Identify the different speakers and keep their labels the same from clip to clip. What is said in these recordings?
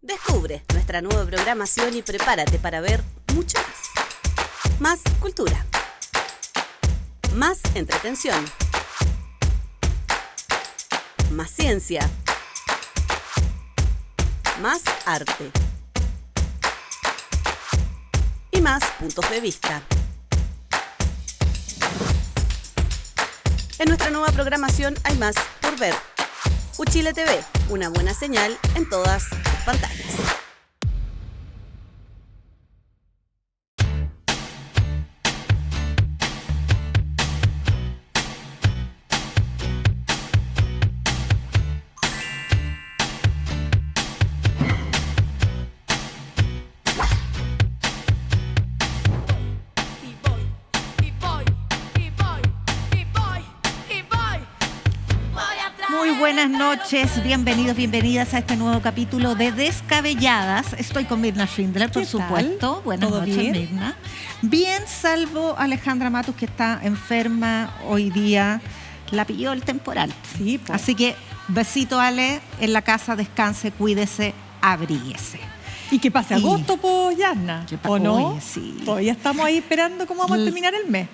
Speaker 1: Descubre nuestra nueva programación y prepárate para ver mucho más. Más cultura. Más entretención. Más ciencia. Más arte. Y más puntos de vista. En nuestra nueva programación hay más por ver. Uchile TV, una buena señal en todas tus pantallas.
Speaker 2: Buenas noches, bienvenidos, bienvenidas a este nuevo capítulo de Descabelladas. Estoy con Mirna Schindler, por supuesto. Buenas noches, bien? Mirna. Bien, salvo Alejandra Matus, que está enferma hoy día. La pilló el temporal. Sí, pues. Así que besito, Ale, en la casa, descanse, cuídese, abríguese.
Speaker 3: Y que pase agosto, pues, Yasna, ¿o no?
Speaker 2: Oye, sí.
Speaker 3: Todavía estamos ahí esperando cómo vamos a terminar el mes.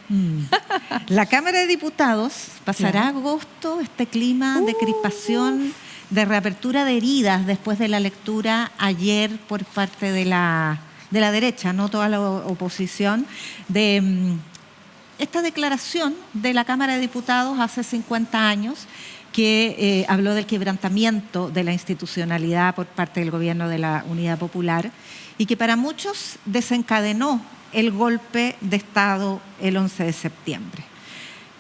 Speaker 2: La Cámara de Diputados pasará agosto, este clima de crispación, de reapertura de heridas después de la lectura ayer por parte de la derecha, no toda la oposición, de esta declaración de la Cámara de Diputados hace 50 años, que habló del quebrantamiento de la institucionalidad por parte del gobierno de la Unidad Popular y que para muchos desencadenó el golpe de Estado el 11 de septiembre.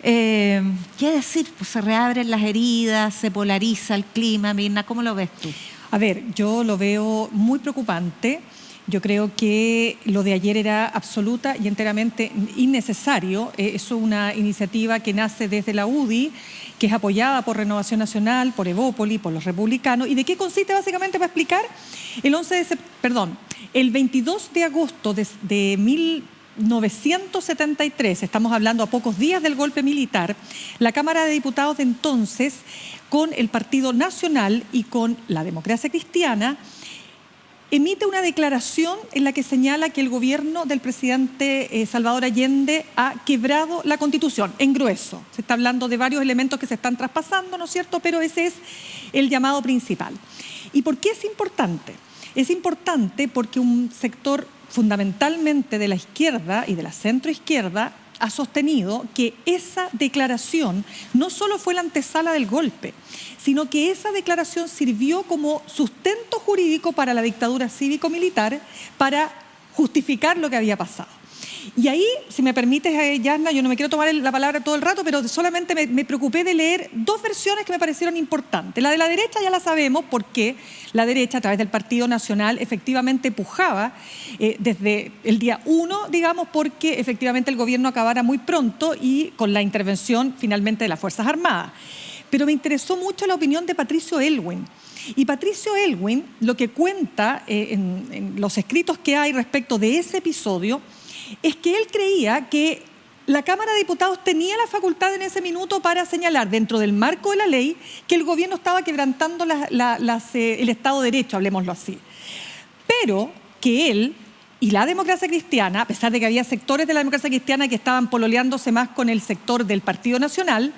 Speaker 2: ¿Qué decir? Pues se reabren las heridas, se polariza el clima. Mirna, ¿cómo lo ves tú?
Speaker 3: A ver, yo lo veo muy preocupante. Yo creo que lo de ayer era absoluta y enteramente innecesario. Es una iniciativa que nace desde la UDI, que es apoyada por Renovación Nacional, por Evópoli, por los republicanos. ¿Y de qué consiste básicamente, para explicar? El 22 de agosto de 1973, estamos hablando a pocos días del golpe militar, la Cámara de Diputados de entonces, con el Partido Nacional y con la Democracia Cristiana, emite una declaración en la que señala que el gobierno del presidente Salvador Allende ha quebrado la Constitución, en grueso. Se está hablando de varios elementos que se están traspasando, ¿no es cierto? Pero ese es el llamado principal. ¿Y por qué es importante? Es importante porque un sector fundamentalmente de la izquierda y de la centroizquierda ha sostenido que esa declaración no solo fue la antesala del golpe, sino que esa declaración sirvió como sustento jurídico para la dictadura cívico-militar para justificar lo que había pasado. Y ahí, si me permites, Yasna, yo no me quiero tomar la palabra todo el rato, pero solamente me preocupé de leer dos versiones que me parecieron importantes. La de la derecha ya la sabemos porque la derecha, a través del Partido Nacional, efectivamente pujaba desde el día 1, digamos, porque efectivamente el gobierno acabara muy pronto y con la intervención finalmente de las Fuerzas Armadas. Pero me interesó mucho la opinión de Patricio Aylwin. Y Patricio Aylwin lo que cuenta en los escritos que hay respecto de ese episodio es que él creía que la Cámara de Diputados tenía la facultad en ese minuto para señalar, dentro del marco de la ley, que el gobierno estaba quebrantando el Estado de Derecho, hablemoslo así. Pero que él y la democracia cristiana, a pesar de que había sectores de la democracia cristiana que estaban pololeándose más con el sector del Partido Nacional,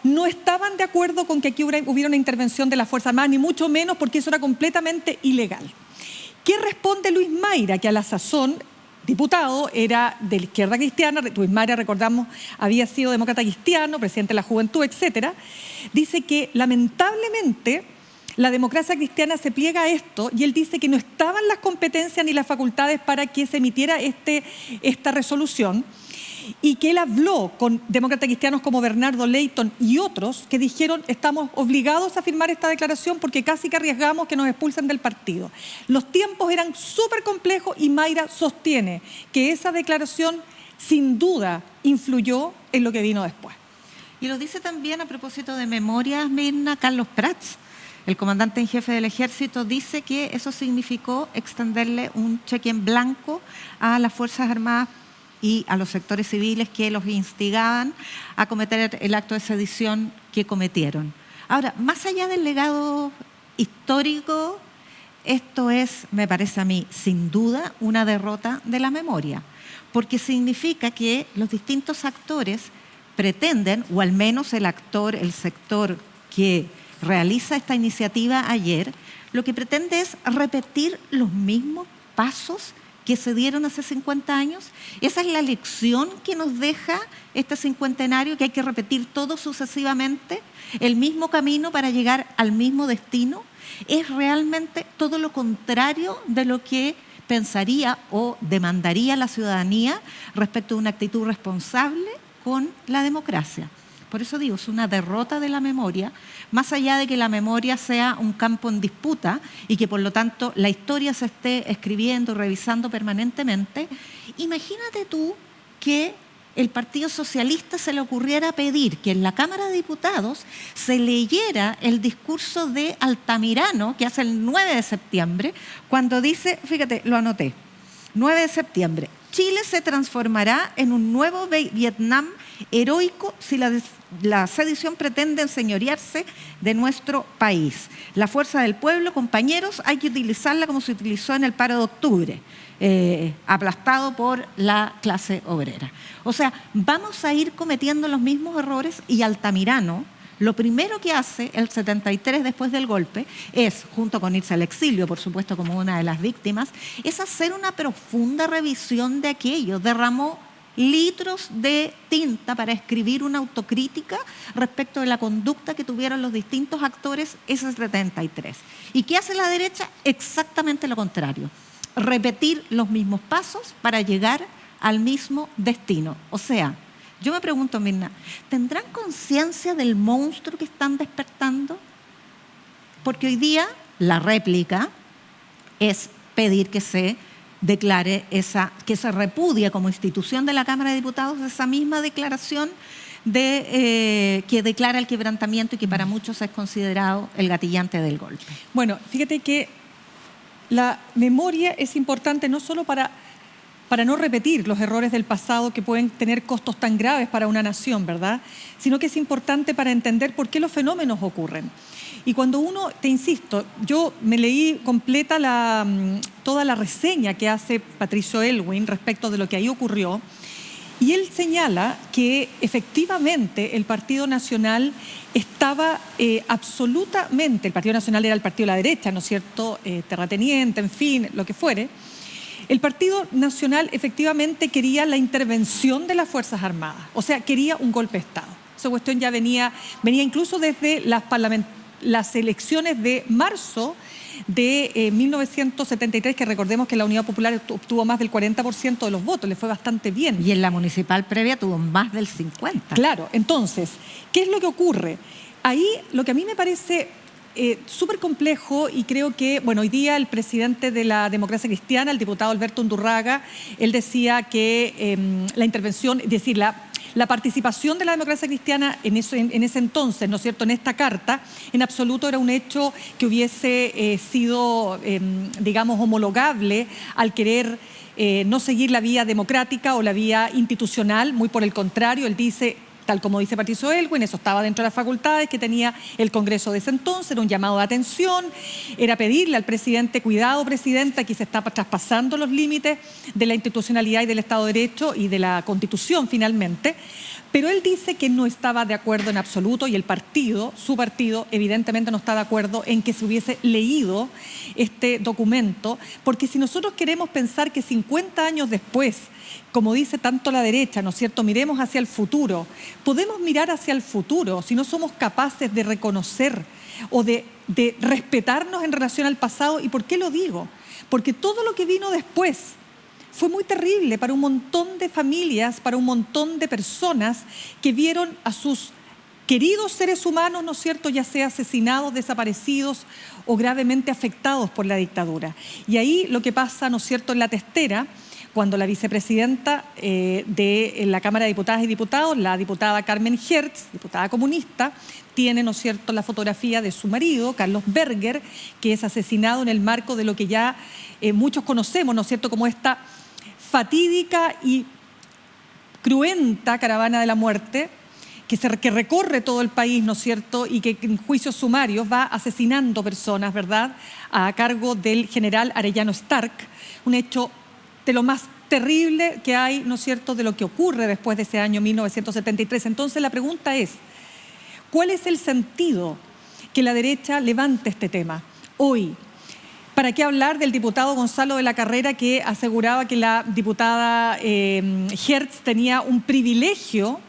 Speaker 3: no estaban de acuerdo con que aquí hubiera una intervención de las Fuerzas Armadas, ni mucho menos porque eso era completamente ilegal. ¿Qué responde Luis Mayra, que a la sazón diputado, era de la izquierda cristiana? Luis Mayra, recordamos, había sido demócrata cristiano, presidente de la Juventud, etcétera? Dice que lamentablemente la democracia cristiana se pliega a esto y él dice que no estaban las competencias ni las facultades para que se emitiera esta resolución, y que él habló con demócratas cristianos como Bernardo Leighton y otros que dijeron: estamos obligados a firmar esta declaración porque casi que arriesgamos que nos expulsen del partido. Los tiempos eran súper complejos y Mayra sostiene que esa declaración sin duda influyó en lo que vino después.
Speaker 2: Y lo dice también, a propósito de memorias, Mirna, Carlos Prats, el comandante en jefe del Ejército, dice que eso significó extenderle un cheque en blanco a las Fuerzas Armadas y a los sectores civiles que los instigaban a cometer el acto de sedición que cometieron. Ahora, más allá del legado histórico, esto es, me parece a mí, sin duda, una derrota de la memoria, porque significa que los distintos actores pretenden, o al menos el sector que realiza esta iniciativa ayer, lo que pretende es repetir los mismos pasos que se dieron hace 50 años. Esa es la lección que nos deja este cincuentenario, que hay que repetir todo sucesivamente, el mismo camino para llegar al mismo destino. Es realmente todo lo contrario de lo que pensaría o demandaría la ciudadanía respecto a una actitud responsable con la democracia. Por eso digo, es una derrota de la memoria, más allá de que la memoria sea un campo en disputa y que por lo tanto la historia se esté escribiendo, revisando permanentemente. Imagínate tú que el Partido Socialista se le ocurriera pedir que en la Cámara de Diputados se leyera el discurso de Altamirano, que hace el 9 de septiembre, cuando dice, fíjate, lo anoté, 9 de septiembre, Chile se transformará en un nuevo Vietnam heroico si la sedición pretende enseñorearse de nuestro país. La fuerza del pueblo, compañeros, hay que utilizarla como se utilizó en el paro de octubre, aplastado por la clase obrera. O sea, vamos a ir cometiendo los mismos errores y Altamirano, lo primero que hace el 73 después del golpe es, junto con irse al exilio, por supuesto, como una de las víctimas, es hacer una profunda revisión de aquello. Derramó litros de tinta para escribir una autocrítica respecto de la conducta que tuvieron los distintos actores ese 73. ¿Y qué hace la derecha? Exactamente lo contrario. Repetir los mismos pasos para llegar al mismo destino. O sea, yo me pregunto, Mirna, ¿tendrán conciencia del monstruo que están despertando? Porque hoy día la réplica es pedir que se declare que se repudie como institución de la Cámara de Diputados esa misma declaración que declara el quebrantamiento y que para muchos es considerado el gatillante del golpe.
Speaker 3: Bueno, fíjate que la memoria es importante no solo para no repetir los errores del pasado que pueden tener costos tan graves para una nación, ¿verdad? Sino que es importante para entender por qué los fenómenos ocurren. Y cuando uno, te insisto, yo me leí completa toda la reseña que hace Patricio Aylwin respecto de lo que ahí ocurrió, y él señala que efectivamente el Partido Nacional estaba absolutamente, el Partido Nacional era el partido de la derecha, ¿no es cierto?, terrateniente, en fin, lo que fuere. El Partido Nacional efectivamente quería la intervención de las Fuerzas Armadas, o sea, quería un golpe de Estado. Esa cuestión ya venía incluso desde las elecciones de marzo de 1973, que recordemos que la Unidad Popular obtuvo más del 40% de los votos, le fue bastante bien.
Speaker 2: Y en la municipal previa tuvo más del 50%.
Speaker 3: Claro, entonces, ¿qué es lo que ocurre? Ahí lo que a mí me parece súper complejo, y creo que, bueno, hoy día el presidente de la Democracia Cristiana, el diputado Alberto Undurraga, él decía que la intervención, es decir, la participación de la Democracia Cristiana en ese entonces, ¿no es cierto?, en esta carta, en absoluto era un hecho que hubiese sido, digamos, homologable al querer no seguir la vía democrática o la vía institucional. Muy por el contrario, él dice, tal como dice Patricio Aylwin, eso estaba dentro de las facultades que tenía el Congreso de ese entonces, era un llamado de atención, era pedirle al presidente, cuidado presidente, aquí se está traspasando los límites de la institucionalidad y del Estado de Derecho y de la Constitución finalmente. Pero él dice que no estaba de acuerdo en absoluto, y el partido, su partido, evidentemente no está de acuerdo en que se hubiese leído este documento, porque si nosotros queremos pensar que 50 años después, como dice tanto la derecha, ¿no es cierto?, miremos hacia el futuro, podemos mirar hacia el futuro si no somos capaces de reconocer o de respetarnos en relación al pasado. ¿Y por qué lo digo? Porque todo lo que vino después fue muy terrible para un montón de familias, para un montón de personas que vieron a sus queridos seres humanos, ¿no es cierto?, ya sea asesinados, desaparecidos o gravemente afectados por la dictadura. Y ahí lo que pasa, ¿no es cierto?, en la testera, cuando la vicepresidenta de la Cámara de Diputadas y Diputados, la diputada Carmen Hertz, diputada comunista, tiene, ¿no es cierto?, la fotografía de su marido, Carlos Berger, que es asesinado en el marco de lo que ya muchos conocemos, ¿no es cierto?, como esta fatídica y cruenta caravana de la muerte, que recorre todo el país, ¿no es cierto?, y que en juicios sumarios va asesinando personas, ¿verdad?, a cargo del general Arellano Stark, un hecho de lo más terrible que hay, ¿no es cierto?, de lo que ocurre después de ese año 1973. Entonces la pregunta es, ¿cuál es el sentido que la derecha levante este tema hoy? ¿Para qué hablar del diputado Gonzalo de la Carrera, que aseguraba que la diputada Hertz tenía un privilegio,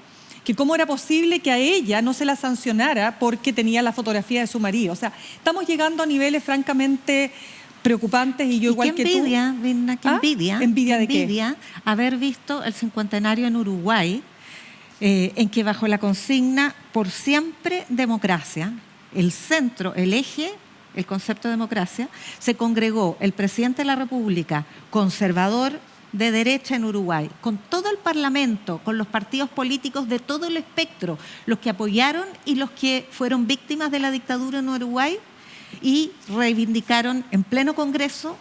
Speaker 3: que cómo era posible que a ella no se la sancionara porque tenía la fotografía de su marido? O sea, estamos llegando a niveles francamente preocupantes, y yo igual que tú.
Speaker 2: Mirna, qué envidia.
Speaker 3: ¿Envidia de qué?
Speaker 2: Envidia haber visto el cincuentenario en Uruguay, en que bajo la consigna por siempre democracia, el centro, el eje, el concepto de democracia, se congregó el presidente de la República, conservador de derecha en Uruguay, con todo el Parlamento, con los partidos políticos de todo el espectro, los que apoyaron y los que fueron víctimas de la dictadura en Uruguay, y reivindicaron en pleno Congreso,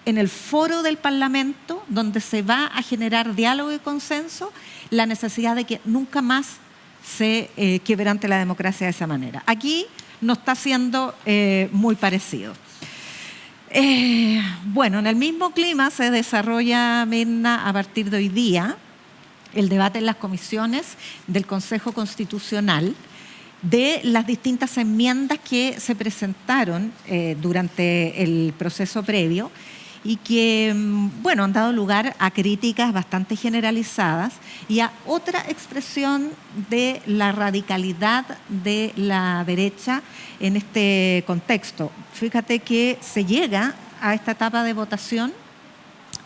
Speaker 2: en el foro del Parlamento, donde se va a generar diálogo y consenso, la necesidad de que nunca más se quebrante la democracia de esa manera. Aquí no está siendo muy parecido. Bueno, en el mismo clima se desarrolla, Mirna, a partir de hoy día, el debate en las comisiones del Consejo Constitucional de las distintas enmiendas que se presentaron durante el proceso previo y que, bueno, han dado lugar a críticas bastante generalizadas y a otra expresión de la radicalidad de la derecha en este contexto. Fíjate que se llega a esta etapa de votación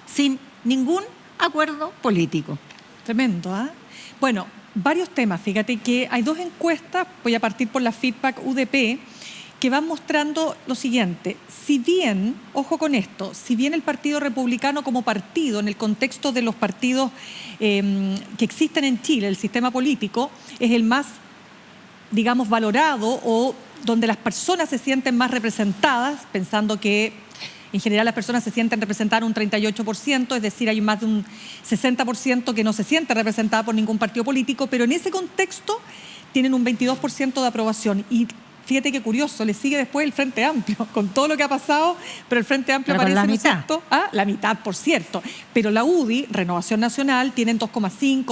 Speaker 2: sin ningún acuerdo político.
Speaker 3: Tremendo, ¿ah? Bueno, varios temas. Fíjate que hay dos encuestas, voy a partir por la Feedback UDP, que van mostrando lo siguiente. Si bien, ojo con esto, si bien el Partido Republicano como partido, en el contexto de los partidos que existen en Chile, el sistema político, es el más, digamos, valorado, o donde las personas se sienten más representadas, pensando que en general las personas se sienten representadas un 38%, es decir, hay más de un 60% que no se siente representada por ningún partido político, pero en ese contexto tienen un 22% de aprobación. Y fíjate qué curioso, le sigue después el Frente Amplio, con todo lo que ha pasado, pero el Frente Amplio
Speaker 2: pero
Speaker 3: parece,
Speaker 2: la
Speaker 3: ¿no es
Speaker 2: mitad.
Speaker 3: cierto? La mitad, por cierto. Pero la UDI, Renovación Nacional, tienen 2,5,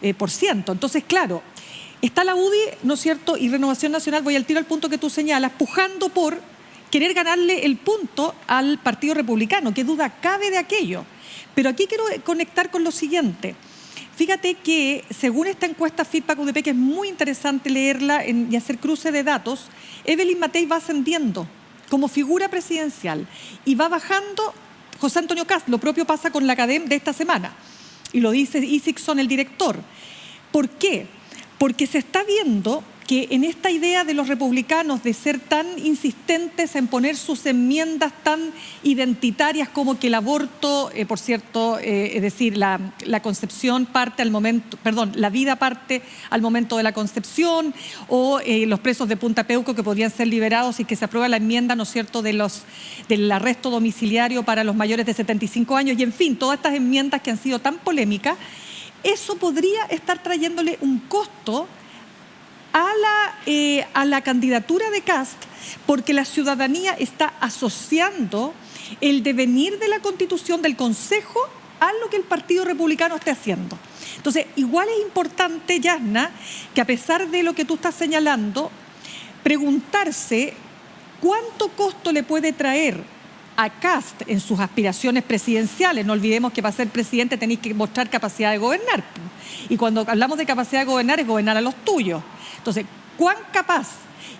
Speaker 3: 2,7%. Entonces, claro, está la UDI, ¿no es cierto?, y Renovación Nacional, voy al tiro al punto que tú señalas, pujando por querer ganarle el punto al Partido Republicano. ¿Qué duda cabe de aquello? Pero aquí quiero conectar con lo siguiente. Fíjate que, según esta encuesta Feedback UDP, que es muy interesante leerla y hacer cruce de datos, Evelyn Matei va ascendiendo como figura presidencial y va bajando José Antonio Kast. Lo propio pasa con la CADEM de esta semana. Y lo dice Isixson, el director. ¿Por qué? Porque se está viendo que en esta idea de los republicanos de ser tan insistentes en poner sus enmiendas tan identitarias como que el aborto, por cierto, es decir, la concepción parte al momento, perdón, la vida parte al momento de la concepción, o los presos de Punta Peuco que podrían ser liberados y que se aprueba la enmienda, ¿no es cierto?, del arresto domiciliario para los mayores de 75 años, y en fin, todas estas enmiendas que han sido tan polémicas, eso podría estar trayéndole un costo a la candidatura de Kast, porque la ciudadanía está asociando el devenir de la Constitución del Consejo a lo que el Partido Republicano esté haciendo. Entonces, igual es importante, Yasna, que a pesar de lo que tú estás señalando, preguntarse cuánto costo le puede traer a Kast en sus aspiraciones presidenciales. No olvidemos que para ser presidente tenéis que mostrar capacidad de gobernar. Y cuando hablamos de capacidad de gobernar, es gobernar a los tuyos. Entonces, ¿cuán capaz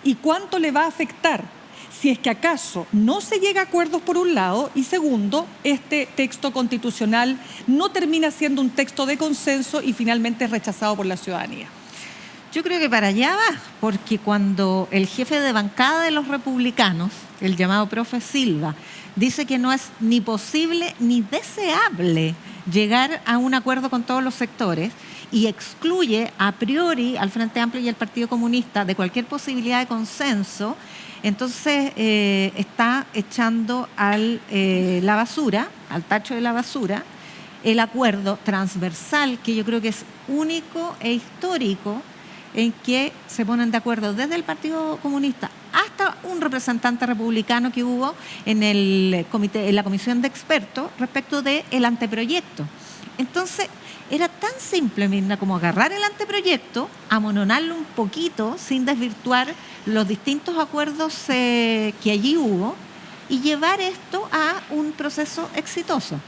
Speaker 3: y cuánto le va a afectar si es que acaso no se llega a acuerdos por un lado, y segundo, este texto constitucional no termina siendo un texto de consenso y finalmente es rechazado por la ciudadanía?
Speaker 2: Yo creo que para allá va, porque cuando el jefe de bancada de los republicanos, el llamado profe Silva, dice que no es ni posible ni deseable llegar a un acuerdo con todos los sectores y excluye a priori al Frente Amplio y al Partido Comunista de cualquier posibilidad de consenso, entonces está echando la basura, al tacho de la basura, el acuerdo transversal, que yo creo que es único e histórico, en que se ponen de acuerdo desde el Partido Comunista hasta un representante republicano que hubo en la comisión de expertos respecto del anteproyecto. Entonces, era tan simple, Mirna, como agarrar el anteproyecto, amononarlo un poquito sin desvirtuar los distintos acuerdos que allí hubo y llevar esto a un proceso exitoso.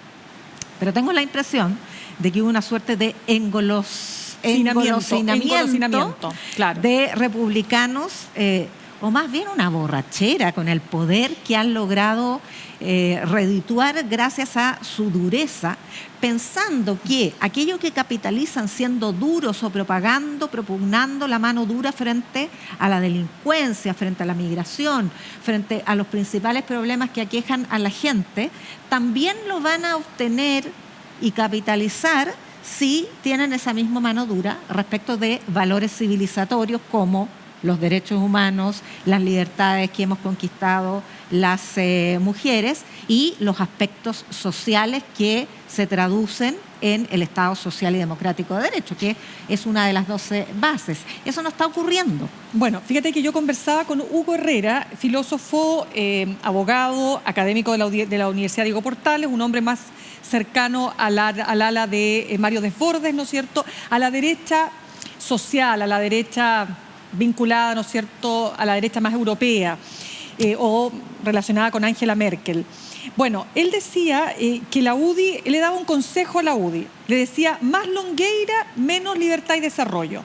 Speaker 2: Pero tengo la impresión de que hubo una suerte de engolosinamiento
Speaker 3: claro,
Speaker 2: de republicanos, o más bien una borrachera con el poder que han logrado redituar gracias a su dureza, pensando que aquello que capitalizan siendo duros o propugnando la mano dura frente a la delincuencia, frente a la migración, frente a los principales problemas que aquejan a la gente, también lo van a obtener y capitalizar si tienen esa misma mano dura respecto de valores civilizatorios como los derechos humanos, las libertades que hemos conquistado las mujeres y los aspectos sociales que se traducen en el Estado social y democrático de derecho, que es una de las 12 bases. Eso no está ocurriendo.
Speaker 3: Bueno, fíjate que yo conversaba con Hugo Herrera, filósofo, abogado, académico de la Universidad Diego Portales, un hombre más cercano al ala de Mario Desbordes, ¿no es cierto?, a la derecha social, a la derecha vinculada, ¿no es cierto?, a la derecha más europea o relacionada con Angela Merkel. Bueno, él decía que la UDI, él le daba un consejo a la UDI, le decía más Longueira, menos libertad y desarrollo.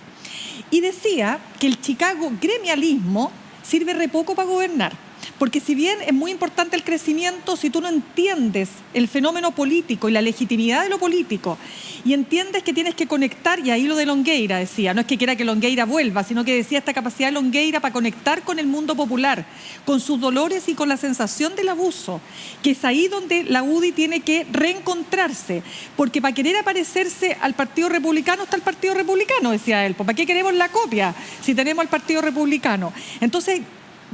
Speaker 3: Y decía que el Chicago gremialismo sirve re poco para gobernar. Porque si bien es muy importante el crecimiento, si tú no entiendes el fenómeno político y la legitimidad de lo político y entiendes que tienes que conectar, y ahí lo de Longueira decía, no es que quiera que Longueira vuelva, sino que decía esta capacidad de Longueira para conectar con el mundo popular, con sus dolores y con la sensación del abuso, que es ahí donde la UDI tiene que reencontrarse, porque para querer parecerse al Partido Republicano está el Partido Republicano, decía él, ¿para qué queremos la copia si tenemos al Partido Republicano? Entonces,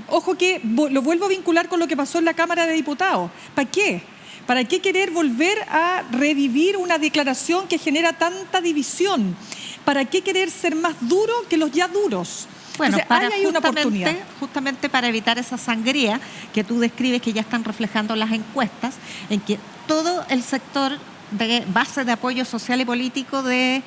Speaker 3: ojo que lo vuelvo a vincular con lo que pasó en la Cámara de Diputados. ¿Para qué? ¿Para qué querer volver a revivir una declaración que genera tanta división? ¿Para qué querer ser más duro que los ya duros?
Speaker 2: Bueno,
Speaker 3: entonces, hay una oportunidad.
Speaker 2: Justamente para evitar esa sangría que tú describes, que ya están reflejando las encuestas, en que todo el sector de base de apoyo social y político de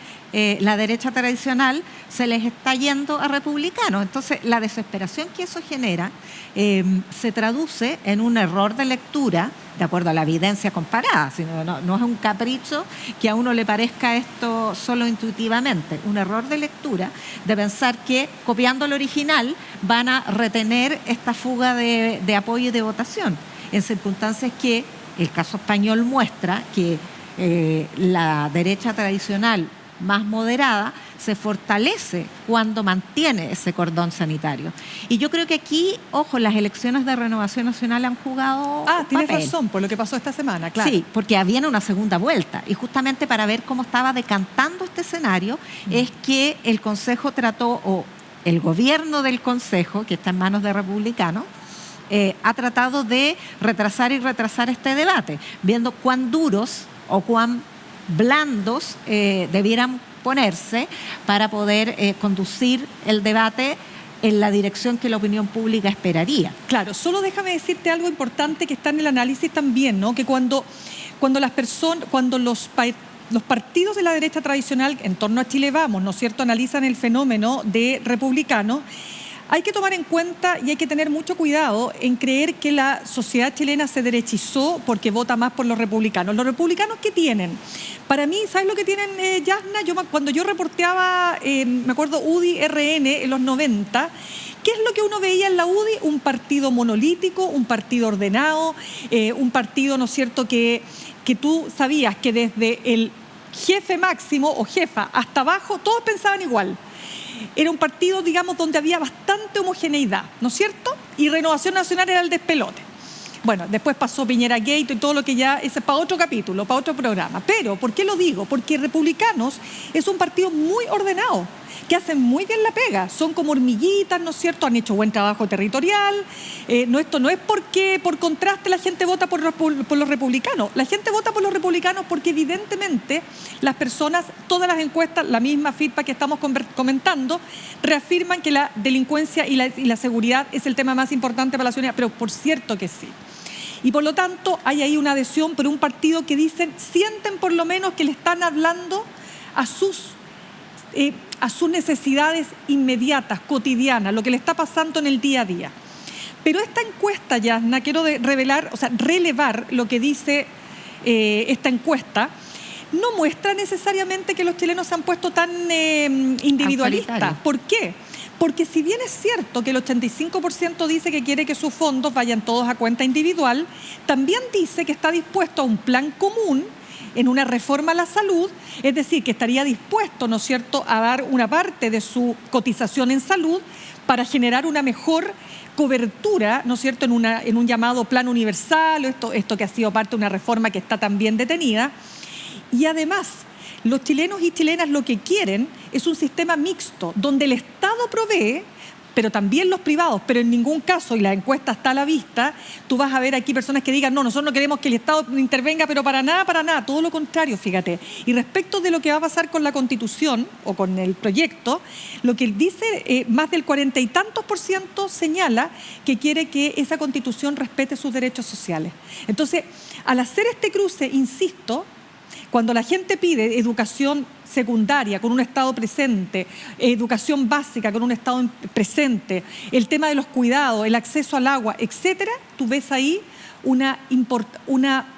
Speaker 2: la derecha tradicional se les está yendo a republicanos. Entonces, la desesperación que eso genera se traduce en un error de lectura de acuerdo a la evidencia comparada, sino no es un capricho que a uno le parezca esto solo intuitivamente, un error de lectura de pensar que copiando el original van a retener esta fuga de apoyo y de votación, en circunstancias que el caso español muestra que la derecha tradicional más moderada se fortalece cuando mantiene ese cordón sanitario. Y yo creo que aquí, ojo, las elecciones de Renovación Nacional han jugado
Speaker 3: tienes
Speaker 2: papel.
Speaker 3: razón, por lo que pasó esta semana, claro.
Speaker 2: Sí, porque viene una segunda vuelta. Y justamente para ver cómo estaba decantando este escenario, es que el Consejo trató, o el gobierno del Consejo, que está en manos de republicanos, ha tratado de retrasar este debate, viendo cuán duros o cuán blandos debieran ponerse para poder conducir el debate en la dirección que la opinión pública esperaría.
Speaker 3: Claro, solo déjame decirte algo importante que está en el análisis también, ¿no? Que cuando los partidos de la derecha tradicional en torno a Chile Vamos, ¿no es cierto?, analizan el fenómeno de republicanos, hay que tomar en cuenta y hay que tener mucho cuidado en creer que la sociedad chilena se derechizó porque vota más por los republicanos. ¿Los republicanos qué tienen? Para mí, ¿sabes lo que tienen, Yasna? Cuando yo reporteaba, me acuerdo, UDI-RN en los 90, ¿qué es lo que uno veía en la UDI? Un partido monolítico, un partido ordenado, un partido, ¿no es cierto?, que tú sabías que desde el jefe máximo o jefa hasta abajo todos pensaban igual. Era un partido, digamos, donde había bastante homogeneidad, ¿no es cierto? Y Renovación Nacional era el despelote. Bueno, después pasó Piñera Gate y todo lo que ya es para otro capítulo, para otro programa. Pero, ¿por qué lo digo? Porque Republicanos es un partido muy ordenado. que hacen muy bien la pega, son como hormiguitas, ¿no es cierto? Han hecho buen trabajo territorial. Esto no es porque, por contraste, la gente vota por los republicanos. La gente vota por los republicanos porque evidentemente las personas, todas las encuestas, la misma feedback que estamos comentando, reafirman que la delincuencia y la seguridad es el tema más importante para la ciudadanía, pero por cierto que sí. Y por lo tanto hay ahí una adhesión por un partido que sienten por lo menos que le están hablando a sus necesidades inmediatas, cotidianas, lo que le está pasando en el día a día. Pero esta encuesta, Yasna, quiero relevar lo que dice esta encuesta, no muestra necesariamente que los chilenos se han puesto tan individualistas. ¿Por qué? Porque si bien es cierto que el 85% dice que quiere que sus fondos vayan todos a cuenta individual, también dice que está dispuesto a un plan común en una reforma a la salud, es decir, que estaría dispuesto, ¿no es cierto?, a dar una parte de su cotización en salud para generar una mejor cobertura, ¿no es cierto?, en un llamado plan universal, esto que ha sido parte de una reforma que está también detenida. Y además, los chilenos y chilenas lo que quieren es un sistema mixto, donde el Estado provee, pero también los privados, pero en ningún caso, y la encuesta está a la vista, tú vas a ver aquí personas que digan, no, nosotros no queremos que el Estado intervenga, pero para nada, todo lo contrario, fíjate. Y respecto de lo que va a pasar con la Constitución o con el proyecto, lo que dice, más del 40 y tantos % señala que quiere que esa Constitución respete sus derechos sociales. Entonces, al hacer este cruce, insisto, cuando la gente pide educación secundaria con un Estado presente, educación básica con un Estado presente, el tema de los cuidados, el acceso al agua, etcétera, tú ves ahí una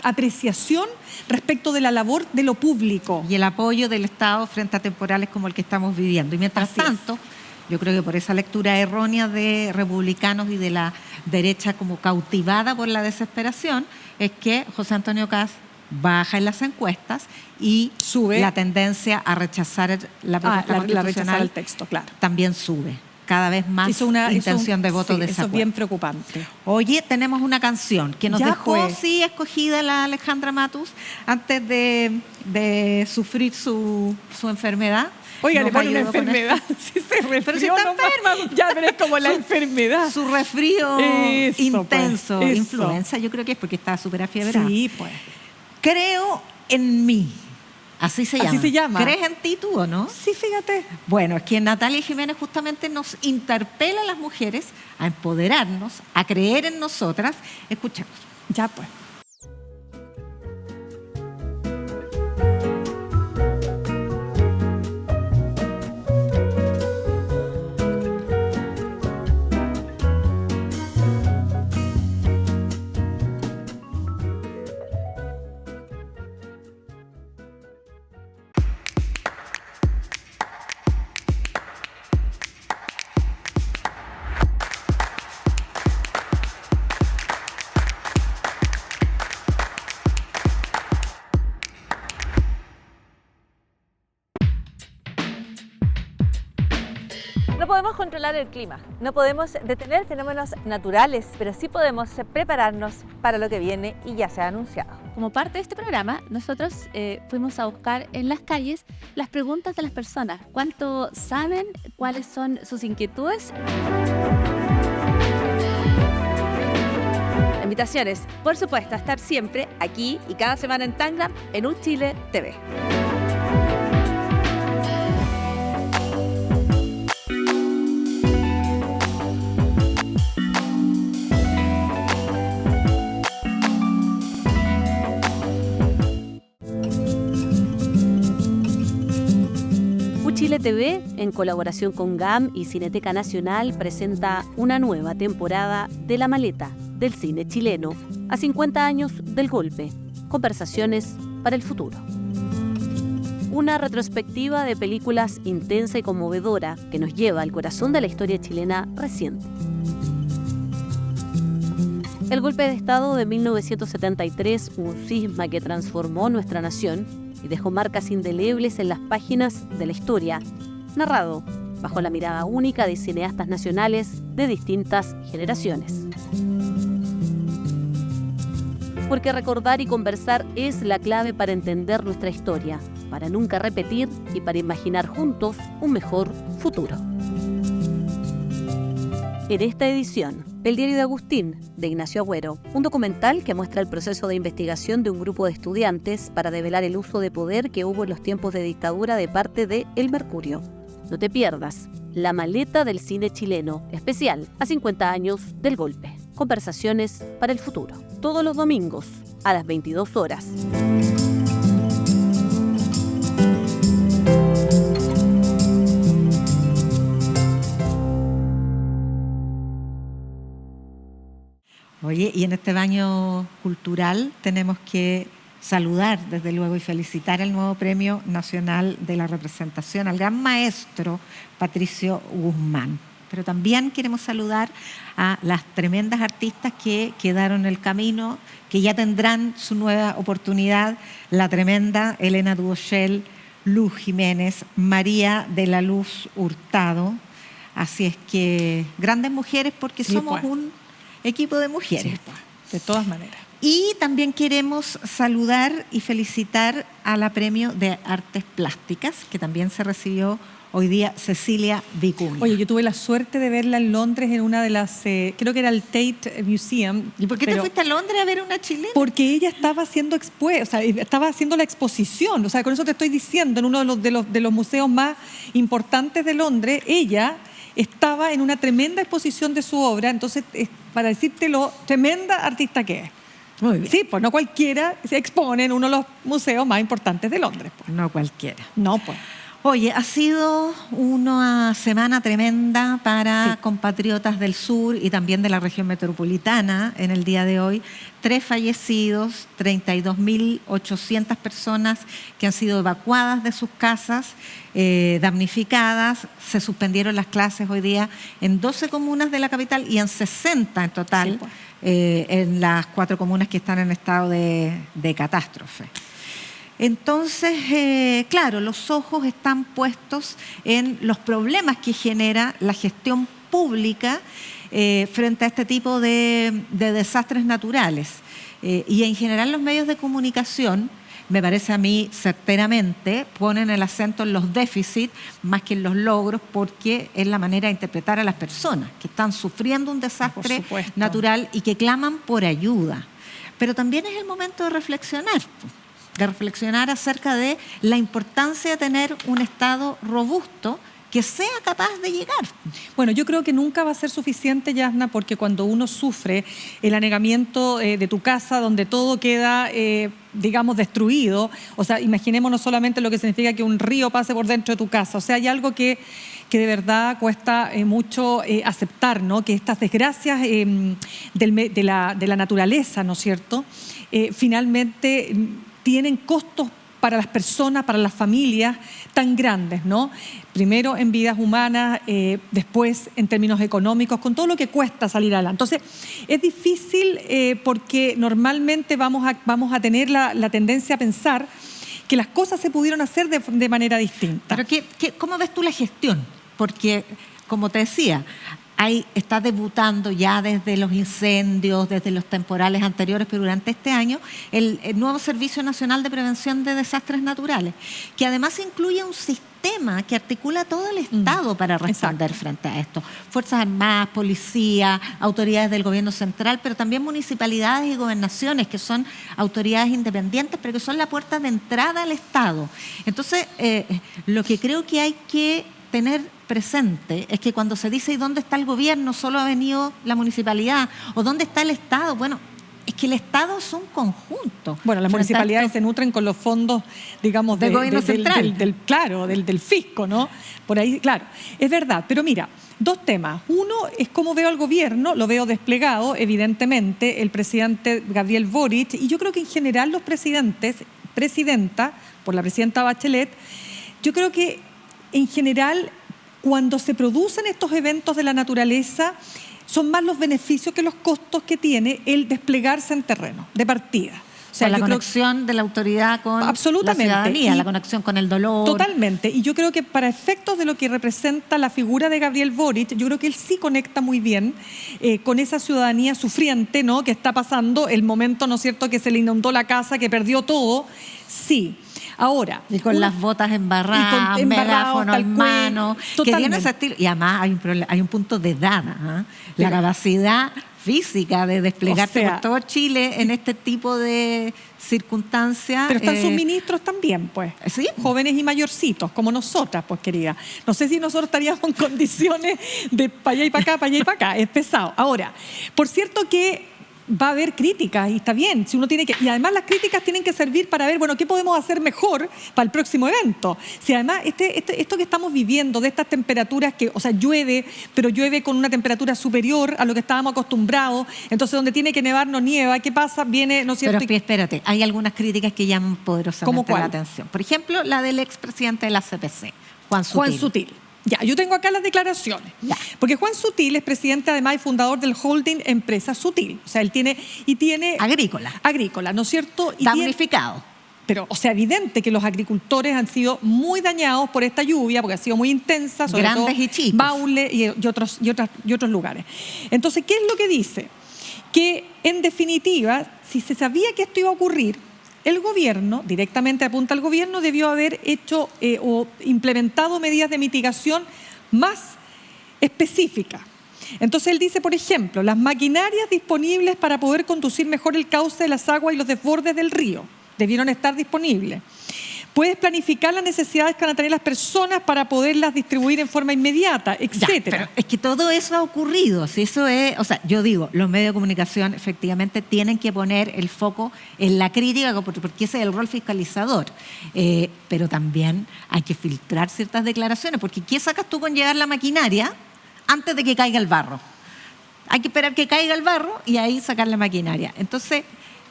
Speaker 3: apreciación respecto de la labor de lo público.
Speaker 2: Y el apoyo del Estado frente a temporales como el que estamos viviendo. Y mientras tanto, yo creo que por esa lectura errónea de republicanos y de la derecha como cautivada por la desesperación, es que José Antonio Kast baja en las encuestas y sube la tendencia a rechazar la propuesta constitucional,
Speaker 3: rechazar el texto, claro.
Speaker 2: También sube. Cada vez más intención de voto de desacuerdo.
Speaker 3: Eso es bien preocupante.
Speaker 2: Oye, tenemos una canción que nos dejó escogida la Alejandra Matus antes de sufrir su enfermedad.
Speaker 3: Oiga, le pone una enfermedad. Si se resfrió,
Speaker 2: pero si está enferma.
Speaker 3: Ya ves como la enfermedad.
Speaker 2: Su resfrío intenso, influenza, yo creo que es porque estaba súper afiebrada.
Speaker 3: Sí, pues.
Speaker 2: Creo en mí. Así se llama. ¿Crees en ti tú o no?
Speaker 3: Sí, fíjate.
Speaker 2: Bueno, es que Natalia Jiménez justamente nos interpela a las mujeres a empoderarnos, a creer en nosotras. Escuchamos.
Speaker 3: Ya pues.
Speaker 4: No podemos controlar el clima, no podemos detener fenómenos naturales, pero sí podemos prepararnos para lo que viene y ya se ha anunciado.
Speaker 5: Como parte de este programa, nosotros fuimos a buscar en las calles las preguntas de las personas. ¿Cuánto saben? ¿Cuáles son sus inquietudes?
Speaker 4: La invitación es, por supuesto, a estar siempre aquí y cada semana en Tangram, en UChile TV. Chile TV, en colaboración con GAM y Cineteca Nacional, presenta una nueva temporada de La Maleta del cine chileno a 50 años del golpe. Conversaciones para el futuro. Una retrospectiva de películas intensa y conmovedora que nos lleva al corazón de la historia chilena reciente. El golpe de Estado de 1973, un cisma que transformó nuestra nación y dejó marcas indelebles en las páginas de la historia, narrado bajo la mirada única de cineastas nacionales de distintas generaciones. Porque recordar y conversar es la clave para entender nuestra historia, para nunca repetir y para imaginar juntos un mejor futuro. En esta edición, El diario de Agustín, de Ignacio Agüero, un documental que muestra el proceso de investigación de un grupo de estudiantes para develar el uso de poder que hubo en los tiempos de dictadura de parte de El Mercurio. No te pierdas La maleta del cine chileno, especial a 50 años del golpe. Conversaciones para el futuro. Todos los domingos a las 22 horas.
Speaker 2: Oye, y en este baño cultural tenemos que saludar, desde luego, y felicitar el nuevo Premio Nacional de la Representación al gran maestro Patricio Guzmán. Pero también queremos saludar a las tremendas artistas que quedaron en el camino, que ya tendrán su nueva oportunidad, la tremenda Elena Dubochel, Luz Jiménez, María de la Luz Hurtado. Así es que grandes mujeres, porque
Speaker 3: Sí,
Speaker 2: somos
Speaker 3: pues.
Speaker 2: un equipo de mujeres.
Speaker 3: Sí, de todas maneras.
Speaker 2: Y también queremos saludar y felicitar a la Premio de Artes Plásticas, que también se recibió hoy día, Cecilia Vicuña.
Speaker 3: Oye, yo tuve la suerte de verla en Londres en una de las, creo que era el Tate Museum.
Speaker 2: ¿Y por qué te
Speaker 3: pero-
Speaker 2: fuiste a Londres a ver una chilena?
Speaker 3: Porque ella estaba haciendo estaba haciendo la exposición, o sea, con eso te estoy diciendo, en uno de los museos más importantes de Londres, ella estaba en una tremenda exposición de su obra, entonces, para decirte lo tremenda artista que es.
Speaker 2: Muy bien.
Speaker 3: Sí, pues no cualquiera se expone en uno de los museos más importantes de Londres. Pues.
Speaker 2: No cualquiera.
Speaker 3: No, pues.
Speaker 2: Oye, ha sido una semana tremenda para
Speaker 3: Sí.
Speaker 2: compatriotas del sur y también de la región metropolitana en el día de hoy. 3 fallecidos, 32.800 personas que han sido evacuadas de sus casas, damnificadas. Se suspendieron las clases hoy día en 12 comunas de la capital y en 60 en total,
Speaker 3: Sí, pues.
Speaker 2: en las 4 comunas que están en estado de catástrofe. Entonces, claro, los ojos están puestos en los problemas que genera la gestión pública frente a este tipo de desastres naturales. Y en general los medios de comunicación, me parece a mí certeramente, ponen el acento en los déficits más que en los logros, porque es la manera de interpretar a las personas que están sufriendo un desastre
Speaker 3: supuesto.
Speaker 2: natural y que claman por ayuda. Pero también es el momento de reflexionar acerca de la importancia de tener un Estado robusto que sea capaz de llegar.
Speaker 3: Bueno, yo creo que nunca va a ser suficiente, Yasna, porque cuando uno sufre el anegamiento de tu casa, donde todo queda, digamos, destruido, o sea, imaginémonos solamente lo que significa que un río pase por dentro de tu casa, o sea, hay algo que de verdad cuesta mucho aceptar, ¿no? Que estas desgracias de la naturaleza, ¿no es cierto?, finalmente tienen costos para las personas, para las familias tan grandes, ¿no? Primero en vidas humanas, después en términos económicos, con todo lo que cuesta salir adelante. Entonces, es difícil porque normalmente vamos a tener la tendencia a pensar que las cosas se pudieron hacer de manera distinta.
Speaker 2: Pero ¿cómo ves tú la gestión? Porque, como te decía, está debutando ya desde los incendios, desde los temporales anteriores, pero durante este año, el nuevo Servicio Nacional de Prevención de Desastres Naturales, que además incluye un sistema que articula todo el Estado para responder frente a esto. Fuerzas Armadas, policía, autoridades del gobierno central, pero también municipalidades y gobernaciones, que son autoridades independientes, pero que son la puerta de entrada al Estado. Entonces, lo que creo que hay que tener presente es que cuando se dice ¿y dónde está el gobierno? Solo ha venido la municipalidad, o ¿dónde está el Estado? Bueno, es que el Estado es un conjunto.
Speaker 3: Bueno, las
Speaker 2: Frente a
Speaker 3: municipalidades
Speaker 2: esto,
Speaker 3: se nutren con los fondos, digamos,
Speaker 2: Del gobierno central.
Speaker 3: del fisco, ¿no? Por ahí, claro, es verdad. Pero mira, 2 temas. Uno es cómo veo al gobierno, lo veo desplegado, evidentemente, el presidente Gabriel Boric, y yo creo que en general los presidenta, por la presidenta Bachelet, yo creo que en general, cuando se producen estos eventos de la naturaleza, son más los beneficios que los costos que tiene el desplegarse en terreno, de partida. O sea,
Speaker 2: la
Speaker 3: yo creo
Speaker 2: conexión de la autoridad con
Speaker 3: Absolutamente.
Speaker 2: la ciudadanía,
Speaker 3: Y
Speaker 2: la conexión con el dolor.
Speaker 3: Totalmente. Y yo creo que para efectos de lo que representa la figura de Gabriel Boric, yo creo que él sí conecta muy bien con esa ciudadanía sufriente, ¿no?, que está pasando el momento, ¿no es cierto?, que se le inundó la casa, que perdió todo. Sí. Ahora,
Speaker 2: Y con las botas embarradas,
Speaker 3: y con
Speaker 2: megáfono
Speaker 3: embarrados,
Speaker 2: en
Speaker 3: tal
Speaker 2: mano,
Speaker 3: cual,
Speaker 2: que tiene
Speaker 3: totalmente.
Speaker 2: ese estilo. Y además hay un punto de edad, ¿ah? La
Speaker 3: Pero-
Speaker 2: capacidad física de desplegarte
Speaker 3: O sea,
Speaker 2: por todo Chile en este tipo de circunstancias.
Speaker 3: pero están sus ministros también, pues.
Speaker 2: Sí.
Speaker 3: Jóvenes y mayorcitos, como nosotras, pues, querida. No sé si nosotros estaríamos en condiciones de para allá y para acá, para allá y para acá. Es pesado. Ahora, por cierto que va a haber críticas y está bien, si uno tiene que, y además las críticas tienen que servir para ver, bueno, qué podemos hacer mejor para el próximo evento. Si además esto que estamos viviendo de estas temperaturas que, o sea, llueve, pero llueve con una temperatura superior a lo que estábamos acostumbrados, entonces donde tiene que nevar no nieva, ¿qué pasa? Viene, ¿no es cierto?
Speaker 2: Pero espérate, hay algunas críticas que llaman
Speaker 3: ¿Cómo
Speaker 2: poderosamente
Speaker 3: cuál?
Speaker 2: la atención. Por ejemplo, la del expresidente de la CPC, Juan Sutil.
Speaker 3: Juan Sutil. Ya, yo tengo acá las declaraciones.
Speaker 2: Ya.
Speaker 3: Porque Juan Sutil es presidente además y fundador del holding Empresa Sutil. O sea, él tiene agrícola, ¿no es cierto? Y
Speaker 2: Damnificado.
Speaker 3: pero, o sea, evidente que los agricultores han sido muy dañados por esta lluvia, porque ha sido muy intensa, sobre
Speaker 2: Grandes
Speaker 3: todo
Speaker 2: y chicos.
Speaker 3: Maule y otros lugares. Entonces, ¿qué es lo que dice? Que, en definitiva, si se sabía que esto iba a ocurrir, el gobierno, directamente apunta al gobierno, debió haber hecho o implementado medidas de mitigación más específicas. Entonces él dice, por ejemplo, las maquinarias disponibles para poder conducir mejor el cauce de las aguas y los desbordes del río debieron estar disponibles. Puedes planificar las necesidades que van a tener las personas para poderlas distribuir en forma inmediata,
Speaker 2: Ya,
Speaker 3: etcétera.
Speaker 2: pero es que todo eso ha ocurrido. Si eso es, o sea, yo digo, los medios de comunicación efectivamente tienen que poner el foco en la crítica, porque ese es el rol fiscalizador. Pero también hay que filtrar ciertas declaraciones, porque ¿qué sacas tú con llevar la maquinaria antes de que caiga el barro? Hay que esperar que caiga el barro y ahí sacar la maquinaria. Entonces,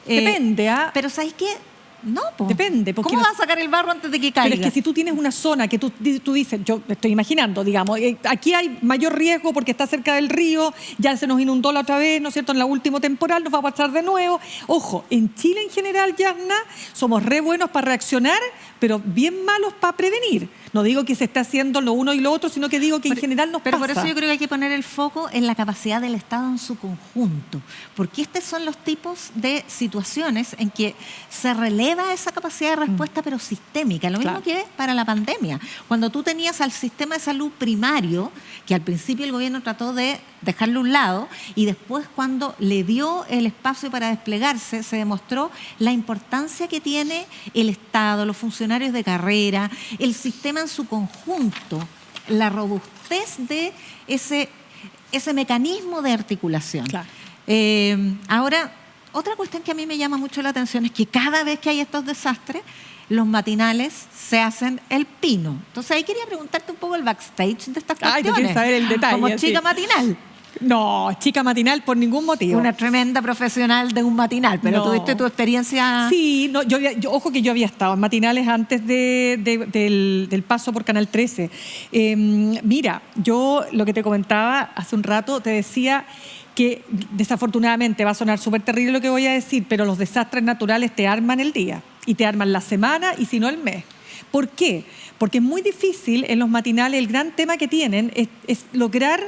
Speaker 3: Depende, ¿ah?
Speaker 2: pero ¿sabes qué? No, po.
Speaker 3: Depende, porque
Speaker 2: ¿Cómo
Speaker 3: no-
Speaker 2: vas a sacar el barro antes de que caiga?
Speaker 3: Pero es que si tú tienes una zona que tú dices, yo estoy imaginando, digamos, aquí hay mayor riesgo porque está cerca del río, ya se nos inundó la otra vez, ¿no es cierto? En la última temporal nos va a pasar de nuevo. Ojo, en Chile en general, Yasna, somos re buenos para reaccionar, pero bien malos para prevenir. No digo que se esté haciendo lo uno y lo otro, sino que digo que en general nos
Speaker 2: Pero
Speaker 3: pasa.
Speaker 2: por eso yo creo que hay que poner el foco en la capacidad del Estado en su conjunto, porque estos son los tipos de situaciones en que se releva esa capacidad de respuesta, pero sistémica. Lo mismo
Speaker 3: Claro.
Speaker 2: que para la pandemia. Cuando tú tenías al sistema de salud primario, que al principio el gobierno trató de dejarlo a un lado, y después cuando le dio el espacio para desplegarse, se demostró la importancia que tiene el Estado, los funcionarios de carrera, el sistema en su conjunto, la robustez de ese mecanismo de articulación.
Speaker 3: Claro.
Speaker 2: Ahora, otra cuestión que a mí me llama mucho la atención es que cada vez que hay estos desastres, los matinales se hacen el pino. Entonces ahí quería preguntarte un poco el backstage de estas
Speaker 3: Ay,
Speaker 2: cuestiones.
Speaker 3: tú quieres saber el detalle,
Speaker 2: Como
Speaker 3: sí.
Speaker 2: chica matinal.
Speaker 3: No, chica matinal por ningún motivo.
Speaker 2: Una tremenda profesional de un matinal, pero
Speaker 3: No.
Speaker 2: tuviste tu experiencia.
Speaker 3: Sí, no, ojo que yo había estado en matinales antes del paso por Canal 13. Mira, yo lo que te comentaba hace un rato, te decía que desafortunadamente va a sonar súper terrible lo que voy a decir, pero los desastres naturales te arman el día y te arman la semana y si no el mes. ¿Por qué? Porque es muy difícil en los matinales, el gran tema que tienen es lograr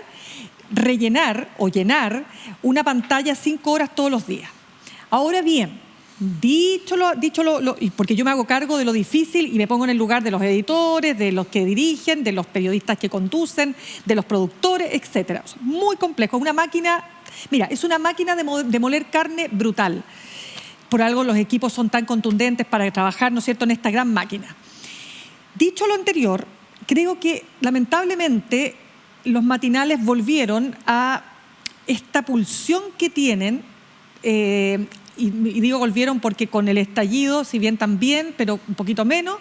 Speaker 3: rellenar o llenar una pantalla 5 horas todos los días. Ahora bien, porque yo me hago cargo de lo difícil y me pongo en el lugar de los editores, de los que dirigen, de los periodistas que conducen, de los productores, etcétera. O sea, muy complejo. Una máquina, mira, es una máquina de moler carne brutal. Por algo los equipos son tan contundentes para trabajar, ¿no es cierto?, en esta gran máquina. Dicho lo anterior, creo que lamentablemente los matinales volvieron a esta pulsión que tienen, y digo volvieron porque con el estallido, si bien también, pero un poquito menos,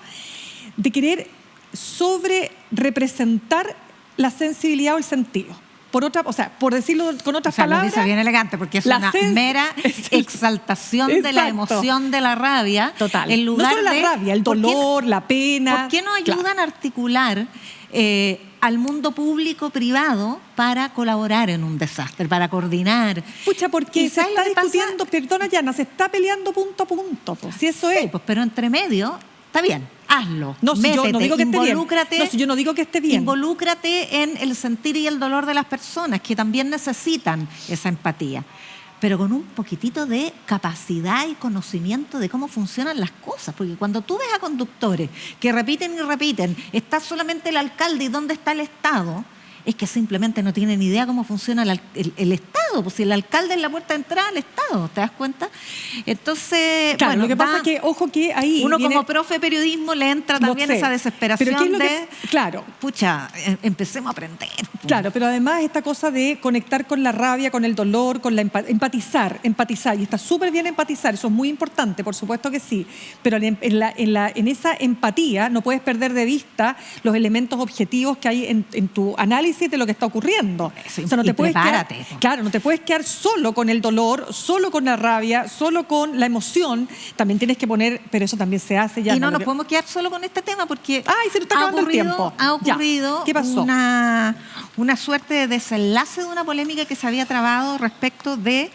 Speaker 3: de querer sobre-representar la sensibilidad o el sentido. Por decirlo con otras
Speaker 2: Lo
Speaker 3: palabras,
Speaker 2: dice bien elegante, porque es
Speaker 3: la
Speaker 2: una
Speaker 3: sens-
Speaker 2: mera exaltación de la
Speaker 3: Exacto.
Speaker 2: emoción de la rabia.
Speaker 3: total.
Speaker 2: En
Speaker 3: No
Speaker 2: lugar
Speaker 3: solo la
Speaker 2: de,
Speaker 3: rabia, el
Speaker 2: ¿por qué-
Speaker 3: dolor, la pena.
Speaker 2: ¿Por qué no
Speaker 3: Claro.
Speaker 2: ayudan a articular al mundo público-privado para colaborar en un desastre, para coordinar?
Speaker 3: Pucha, porque
Speaker 2: ¿Y
Speaker 3: se
Speaker 2: sabes
Speaker 3: está
Speaker 2: lo que pasa?
Speaker 3: discutiendo, perdona, Yana, se está peleando punto a punto. Pues, si eso
Speaker 2: Sí,
Speaker 3: es.
Speaker 2: pues, pero entre medio, está bien, hazlo.
Speaker 3: No, si yo no
Speaker 2: métete,
Speaker 3: digo que esté bien.
Speaker 2: involúcrate,
Speaker 3: No, si yo no digo que esté bien.
Speaker 2: Involúcrate en el sentir y el dolor de las personas que también necesitan esa empatía. pero con un poquitito de capacidad y conocimiento de cómo funcionan las cosas. Porque cuando tú ves a conductores que repiten y repiten, está solamente el alcalde y dónde está el Estado, es que simplemente no tienen idea cómo funciona el Estado. Pues si el alcalde es la puerta de entrada al Estado, ¿te das cuenta? Entonces,
Speaker 3: Claro,
Speaker 2: bueno,
Speaker 3: lo que pasa es que, ojo que ahí
Speaker 2: uno
Speaker 3: viene,
Speaker 2: como profe de periodismo le entra
Speaker 3: lo
Speaker 2: también
Speaker 3: sé,
Speaker 2: esa desesperación
Speaker 3: pero ¿qué es lo
Speaker 2: de,
Speaker 3: que- claro.
Speaker 2: pucha, empecemos a aprender.
Speaker 3: Claro, pero además esta cosa de conectar con la rabia, con el dolor, con la empatizar, y está súper bien empatizar, eso es muy importante, por supuesto que sí, pero en esa empatía no puedes perder de vista los elementos objetivos que hay en tu análisis de lo que está ocurriendo.
Speaker 2: Eso,
Speaker 3: O sea, no
Speaker 2: y
Speaker 3: te puedes
Speaker 2: prepárate,
Speaker 3: quedar,
Speaker 2: po.
Speaker 3: claro, no te puedes quedar solo con el dolor, solo con la rabia, solo con la emoción, también tienes que poner, pero eso también se hace ya.
Speaker 2: Y no
Speaker 3: lo
Speaker 2: nos
Speaker 3: que-
Speaker 2: podemos quedar solo con este tema porque
Speaker 3: Ay, se nos está acabando el tiempo.
Speaker 2: ha
Speaker 3: Ya.
Speaker 2: ocurrido
Speaker 3: ¿Qué pasó?
Speaker 2: una suerte de desenlace de una polémica que se había trabado respecto de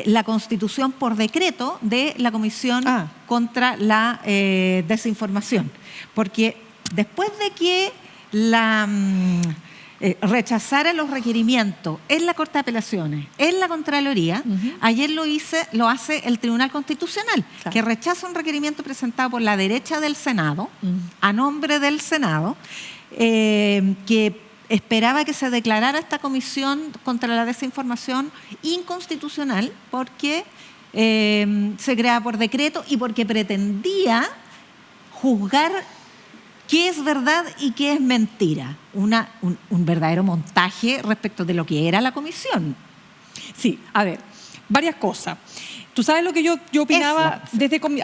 Speaker 2: la constitución por decreto de la Comisión contra la Desinformación. Porque después de que rechazara los requerimientos en la Corte de Apelaciones, en la Contraloría, ayer lo hace el Tribunal Constitucional,
Speaker 3: Claro.
Speaker 2: que rechaza un requerimiento presentado por la derecha del Senado, a nombre del Senado, que esperaba que se declarara esta Comisión contra la Desinformación inconstitucional porque se creaba por decreto y porque pretendía juzgar qué es verdad y qué es mentira. Un verdadero montaje respecto de lo que era la comisión.
Speaker 3: Sí, a ver, varias cosas. Tú sabes lo que yo opinaba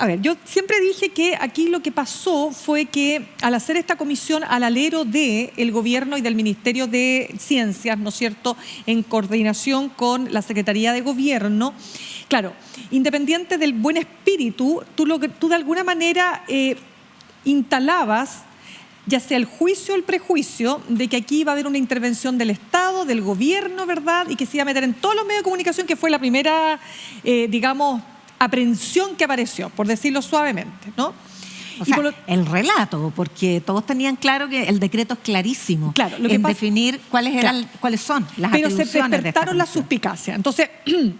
Speaker 3: a ver, yo siempre dije que aquí lo que pasó fue que al hacer esta comisión al alero del gobierno y del Ministerio de Ciencias, ¿no es cierto?, en coordinación con la Secretaría de Gobierno, claro, independiente del buen espíritu, tú de alguna manera instalabas ya sea el juicio o el prejuicio de que aquí iba a haber una intervención del Estado, del gobierno, ¿verdad? Y que se iba a meter en todos los medios de comunicación, que fue la primera, digamos, aprehensión que apareció, por decirlo suavemente, ¿no?
Speaker 2: O sea, el relato, porque todos tenían claro que el decreto es clarísimo
Speaker 3: Claro, lo que
Speaker 2: en
Speaker 3: pasa-
Speaker 2: definir cuáles son las
Speaker 3: Pero se
Speaker 2: atribuciones de esta
Speaker 3: despertaron las
Speaker 2: comisión.
Speaker 3: suspicacias. Entonces,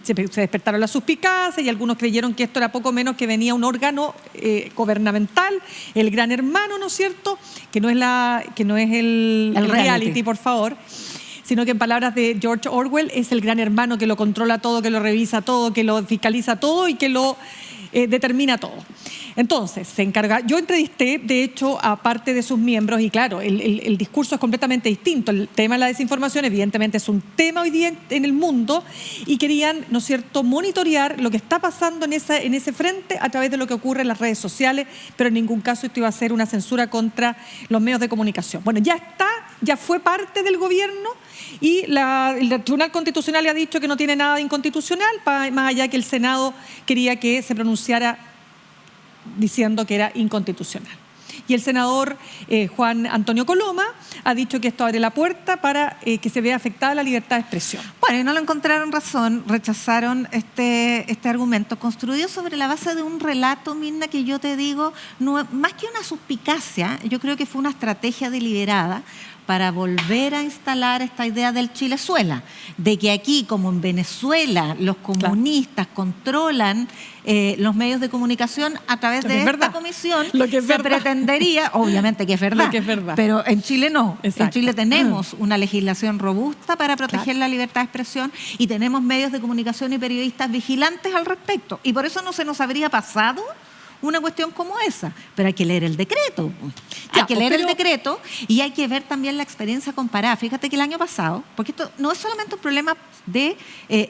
Speaker 3: se despertaron las suspicacias y algunos creyeron que esto era poco menos que venía un órgano gubernamental, el Gran Hermano, ¿no es cierto? Que no es el reality, por favor, sino que en palabras de George Orwell es el Gran Hermano que lo controla todo, que lo revisa todo, que lo fiscaliza todo y que lo determina todo. Entonces, se encarga. Yo entrevisté, de hecho, a parte de sus miembros y claro, el discurso es completamente distinto. El tema de la desinformación, evidentemente, es un tema hoy día en el mundo y querían, ¿no es cierto?, monitorear lo que está pasando en ese frente a través de lo que ocurre en las redes sociales, pero en ningún caso esto iba a ser una censura contra los medios de comunicación. Bueno, ya fue parte del gobierno y el Tribunal Constitucional le ha dicho que no tiene nada de inconstitucional, más allá que el Senado quería que se pronunciara diciendo que era inconstitucional. Y el senador Juan Antonio Coloma ha dicho que esto abre la puerta para que se vea afectada la libertad de expresión.
Speaker 2: Bueno, y no lo encontraron razón, rechazaron este argumento construido sobre la base de un relato, Mirna, que yo te digo, no, más que una suspicacia, yo creo que fue una estrategia deliberada para volver a instalar esta idea del Chilezuela, de que aquí, como en Venezuela, los comunistas controlan los medios de comunicación a través
Speaker 3: Lo
Speaker 2: de
Speaker 3: que es
Speaker 2: esta
Speaker 3: verdad.
Speaker 2: comisión,
Speaker 3: Lo que es
Speaker 2: se
Speaker 3: verdad.
Speaker 2: pretendería, obviamente que es verdad,
Speaker 3: Lo que es verdad.
Speaker 2: pero en Chile no. En
Speaker 3: Exacto.
Speaker 2: Chile tenemos una legislación robusta para proteger la libertad de expresión y tenemos medios de comunicación y periodistas vigilantes al respecto. Y por eso no se nos habría pasado una cuestión como esa, pero hay que leer el decreto. Hay que leer el decreto y hay que ver también la experiencia comparada. Fíjate que el año pasado, porque esto no es solamente un problema de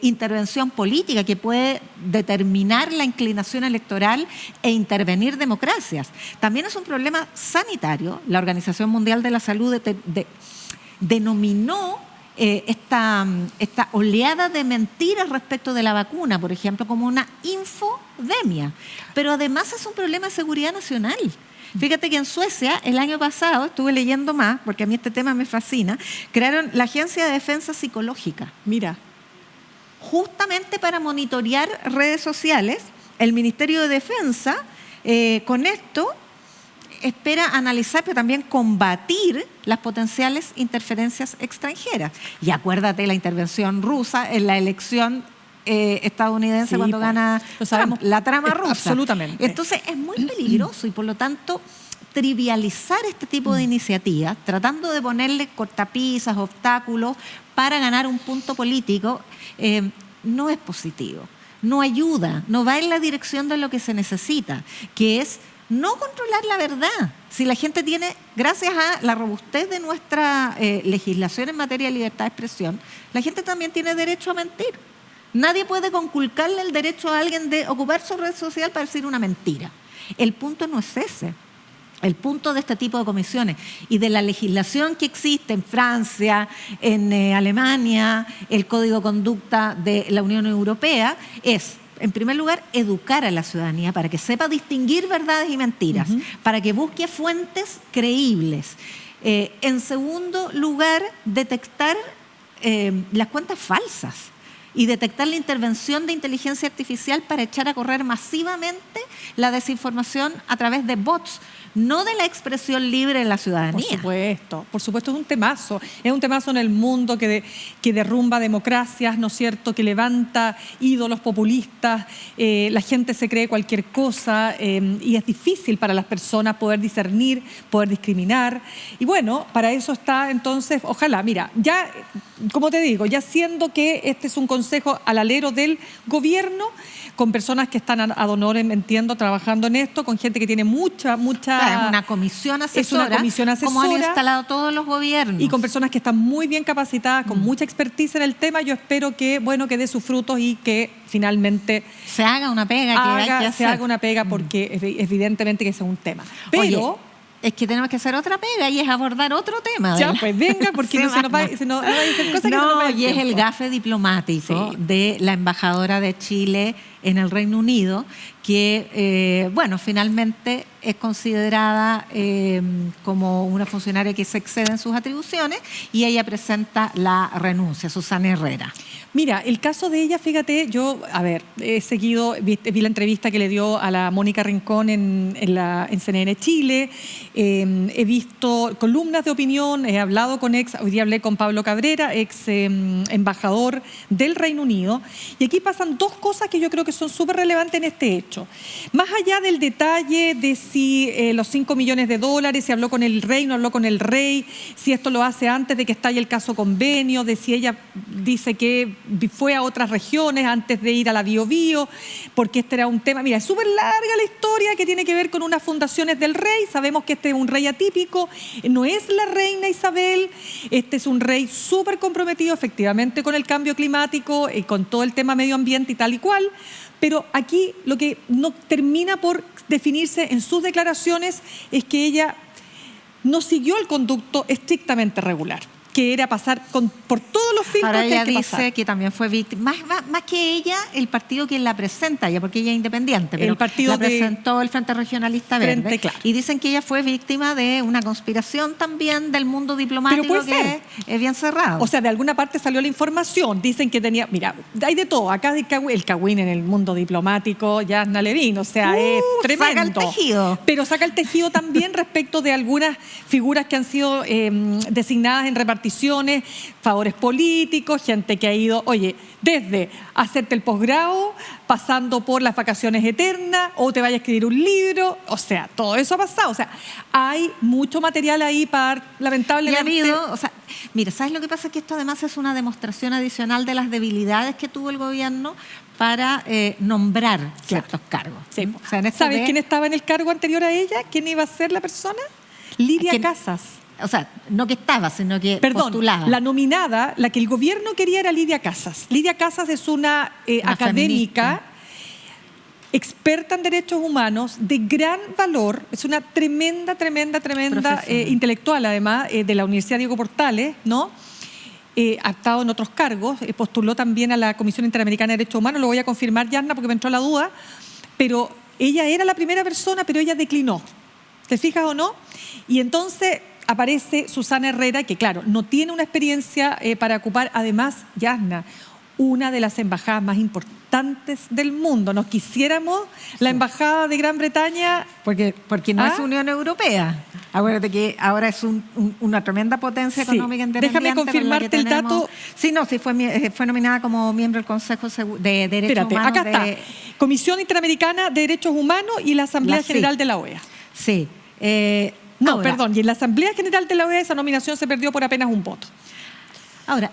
Speaker 2: intervención política que puede determinar la inclinación electoral e intervenir democracias, también es un problema sanitario. La Organización Mundial de la Salud denominó esta oleada de mentiras respecto de la vacuna, por ejemplo, como una infodemia. Pero además es un problema de seguridad nacional. Fíjate que en Suecia, el año pasado, estuve leyendo más, porque a mí este tema me fascina, crearon la Agencia de Defensa Psicológica.
Speaker 3: Mira,
Speaker 2: Justamente para monitorear redes sociales, el Ministerio de Defensa, con esto, espera analizar, pero también combatir las potenciales interferencias extranjeras. Y acuérdate la intervención rusa en la elección estadounidense
Speaker 3: Sí,
Speaker 2: cuando
Speaker 3: pues,
Speaker 2: gana
Speaker 3: lo sabemos.
Speaker 2: Trump, la trama rusa.
Speaker 3: Absolutamente.
Speaker 2: Entonces es muy peligroso y por lo tanto trivializar este tipo de iniciativas, tratando de ponerle cortapisas, obstáculos para ganar un punto político, no es positivo, no ayuda, no va en la dirección de lo que se necesita, que es no controlar la verdad. Si la gente tiene, gracias a la robustez de nuestra legislación en materia de libertad de expresión, la gente también tiene derecho a mentir. Nadie puede conculcarle el derecho a alguien de ocupar su red social para decir una mentira. El punto no es ese. El punto de este tipo de comisiones y de la legislación que existe en Francia, en Alemania, el Código de Conducta de la Unión Europea, es, en primer lugar, educar a la ciudadanía para que sepa distinguir verdades y mentiras, para que busque fuentes creíbles. En segundo lugar, detectar las cuentas falsas y detectar la intervención de inteligencia artificial para echar a correr masivamente la desinformación a través de bots, no de la expresión libre de la ciudadanía.
Speaker 3: Por supuesto, es un temazo en el mundo que derrumba democracias, ¿no es cierto?, que levanta ídolos populistas, la gente se cree cualquier cosa y es difícil para las personas poder discernir, poder discriminar. Y bueno, para eso está entonces, ojalá, mira, ya, como te digo, ya siendo que este es un consejo al alero del gobierno, con personas que están ad honorem, entiendo, trabajando en esto, con gente que tiene mucha...
Speaker 2: Es una comisión asesora,
Speaker 3: es una comisión asesora,
Speaker 2: como han instalado todos los gobiernos.
Speaker 3: Y con personas que están muy bien capacitadas, con mucha expertise en el tema. Yo espero que, bueno, que dé sus frutos y que finalmente
Speaker 2: se haga una pega
Speaker 3: se haga una pega, porque evidentemente que ese es un tema. Pero...
Speaker 2: Oye, es que tenemos que hacer otra pega y es abordar otro tema.
Speaker 3: Ya, pues venga, porque no va a decir cosas que se nos va el
Speaker 2: y es
Speaker 3: tiempo.
Speaker 2: el gafe diplomático de la embajadora de Chile en el Reino Unido, que, finalmente es considerada como una funcionaria que se excede en sus atribuciones y ella presenta la renuncia, Susana Herrera.
Speaker 3: Mira, el caso de ella, fíjate, yo, he seguido, vi la entrevista que le dio a la Mónica Rincón en CNN Chile, he visto columnas de opinión, he hablado con hoy día hablé con Pablo Cabrera, ex embajador del Reino Unido, y aquí pasan dos cosas que yo creo que son súper relevantes en este hecho. Más allá del detalle de si los $5 millones, si habló con el rey, no habló con el rey, si esto lo hace antes de que estalle el caso Convenio, de si ella dice que fue a otras regiones antes de ir a la Bío Bío, porque este era un tema, mira, es súper larga la historia que tiene que ver con unas fundaciones del rey. Sabemos que este es un rey atípico, no es la reina Isabel, este es un rey súper comprometido efectivamente con el cambio climático y con todo el tema medio ambiente y tal y cual, pero aquí lo que no termina por definirse en sus declaraciones es que ella no siguió el conducto estrictamente regular, que era pasar por todos los filtros.
Speaker 2: Ahora
Speaker 3: que
Speaker 2: ella
Speaker 3: hay que
Speaker 2: dice
Speaker 3: pasar.
Speaker 2: que también fue víctima, más que ella, el partido que la presenta, ya porque ella es independiente, pero
Speaker 3: el partido
Speaker 2: la presentó el Frente Regionalista Verde,
Speaker 3: claro.
Speaker 2: Y dicen que ella fue víctima de una conspiración también del mundo diplomático que es bien cerrado.
Speaker 3: O sea, de alguna parte salió la información, dicen que tenía, mira, hay de todo, acá el cagüín en el mundo diplomático, Yasna Levin, o sea, es tremendo.
Speaker 2: Saca el tejido.
Speaker 3: Pero saca el tejido también respecto de algunas figuras que han sido designadas en reparticiones, favores políticos, gente que ha ido, oye, desde hacerte el posgrado, pasando por las vacaciones eternas, o te vaya a escribir un libro, o sea, todo eso ha pasado. O sea, hay mucho material ahí para, lamentablemente...
Speaker 2: Y ha habido, o sea, mira, ¿sabes lo que pasa? Que esto además es una demostración adicional de las debilidades que tuvo el gobierno para nombrar ciertos cargos.
Speaker 3: Sí.
Speaker 2: O sea,
Speaker 3: ¿Sabes quién estaba en el cargo anterior a ella? ¿Quién iba a ser la persona? Lidia Casas.
Speaker 2: O sea, no que estaba, sino que postulaba.
Speaker 3: La nominada, la que el gobierno quería era Lidia Casas. Lidia Casas es una académica, experta en derechos humanos, de gran valor, es una tremenda intelectual, además, de la Universidad Diego Portales, ¿no? Ha estado en otros cargos, postuló también a la Comisión Interamericana de Derechos Humanos, lo voy a confirmar, Yasna, porque me entró la duda, pero ella era la primera persona, pero ella declinó. ¿Te fijas o no? Y entonces aparece Susana Herrera, que claro, no tiene una experiencia para ocupar, además, Yasna, una de las embajadas más importantes bastantes del mundo. Nos quisiéramos la embajada de Gran Bretaña.
Speaker 2: Porque no
Speaker 3: ¿Ah?
Speaker 2: es Unión Europea. Acuérdate que ahora es una tremenda potencia
Speaker 3: Sí.
Speaker 2: económica independiente.
Speaker 3: Déjame
Speaker 2: con la que
Speaker 3: confirmarte el
Speaker 2: tenemos-
Speaker 3: dato.
Speaker 2: Sí, fue nominada como miembro del Consejo de Derechos
Speaker 3: Espérate,
Speaker 2: Humanos.
Speaker 3: acá está. Comisión Interamericana de Derechos Humanos y la Asamblea
Speaker 2: La CID.
Speaker 3: General de la OEA.
Speaker 2: Sí.
Speaker 3: No,
Speaker 2: Ahora,
Speaker 3: perdón, y en la Asamblea General de la OEA esa nominación se perdió por apenas un voto.
Speaker 2: Ahora,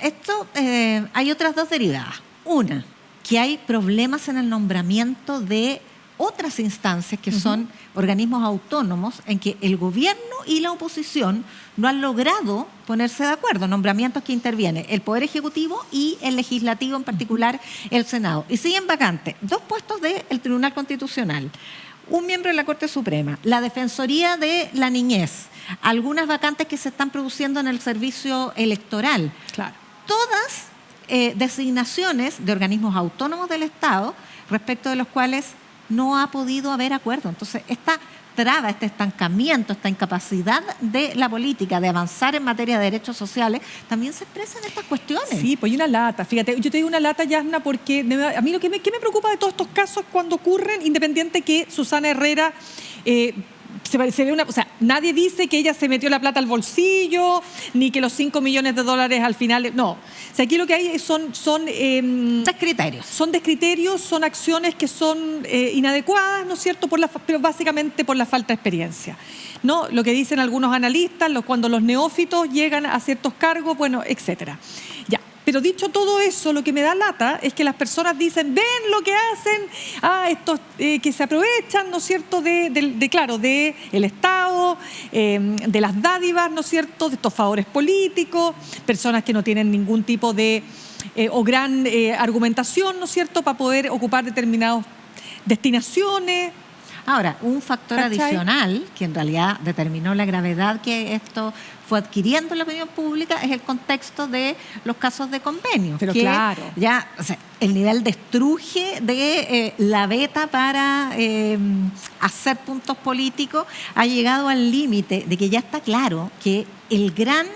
Speaker 2: hay otras dos derivadas. Una, que hay problemas en el nombramiento de otras instancias que son organismos autónomos en que el gobierno y la oposición no han logrado ponerse de acuerdo, nombramientos que interviene el Poder Ejecutivo y el Legislativo, en particular el Senado. Y siguen vacantes 2 puestos del Tribunal Constitucional, un miembro de la Corte Suprema, la Defensoría de la Niñez, algunas vacantes que se están produciendo en el servicio electoral.
Speaker 3: Claro.
Speaker 2: Todas designaciones de organismos autónomos del Estado respecto de los cuales no ha podido haber acuerdo. Entonces, esta traba, este estancamiento, esta incapacidad de la política de avanzar en materia de derechos sociales, también se expresa en estas cuestiones.
Speaker 3: Sí, pues hay una lata. Fíjate, yo te digo una lata, Yasna, porque a mí ¿qué me preocupa de todos estos casos cuando ocurren, independiente que Susana Herrera se ve o sea, nadie dice que ella se metió la plata al bolsillo, ni que los 5 millones de dólares al final, no. O sea, aquí lo que hay son
Speaker 2: Criterios.
Speaker 3: son descriterios, son acciones que son inadecuadas, ¿no es cierto?, pero básicamente por la falta de experiencia, ¿no? Lo que dicen algunos analistas, cuando los neófitos llegan a ciertos cargos, bueno, etcétera. Ya. Pero dicho todo eso, lo que me da lata es que las personas dicen, ven lo que hacen, estos que se aprovechan, ¿no es cierto?, de el Estado, de las dádivas, ¿no es cierto?, de estos favores políticos, personas que no tienen ningún tipo de o gran argumentación, ¿no es cierto?, para poder ocupar determinadas destinaciones.
Speaker 2: Ahora, un factor
Speaker 3: ¿Cachai?
Speaker 2: adicional que en realidad determinó la gravedad que esto fue adquiriendo en la opinión pública es el contexto de los casos de convenio.
Speaker 3: Pero
Speaker 2: que
Speaker 3: claro.
Speaker 2: Ya, o sea, el nivel de estruje de la beta para hacer puntos políticos ha llegado al límite de que ya está claro que el gran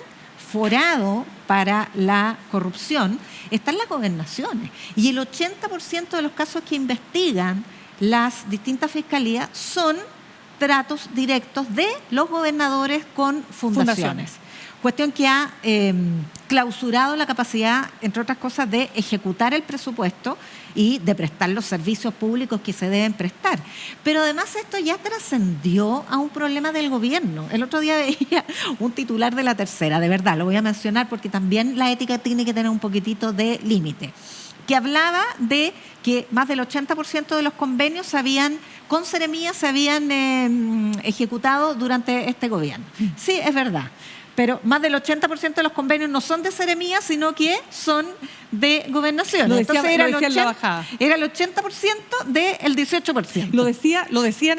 Speaker 2: forado para la corrupción está en las gobernaciones. Y el 80% de los casos que investigan las distintas fiscalías son tratos directos de los gobernadores con fundaciones. Cuestión que ha clausurado la capacidad, entre otras cosas, de ejecutar el presupuesto y de prestar los servicios públicos que se deben prestar. Pero además esto ya trascendió a un problema del gobierno. El otro día veía un titular de La Tercera, de verdad, lo voy a mencionar porque también la ética tiene que tener un poquitito de límite, que hablaba de que más del 80% de los convenios con seremía se habían ejecutado durante este gobierno. Sí, es verdad. Pero más del 80% de los convenios no son de seremía, sino que son de gobernación.
Speaker 3: Entonces era la bajada.
Speaker 2: Era el 80% del 18%.
Speaker 3: Lo decían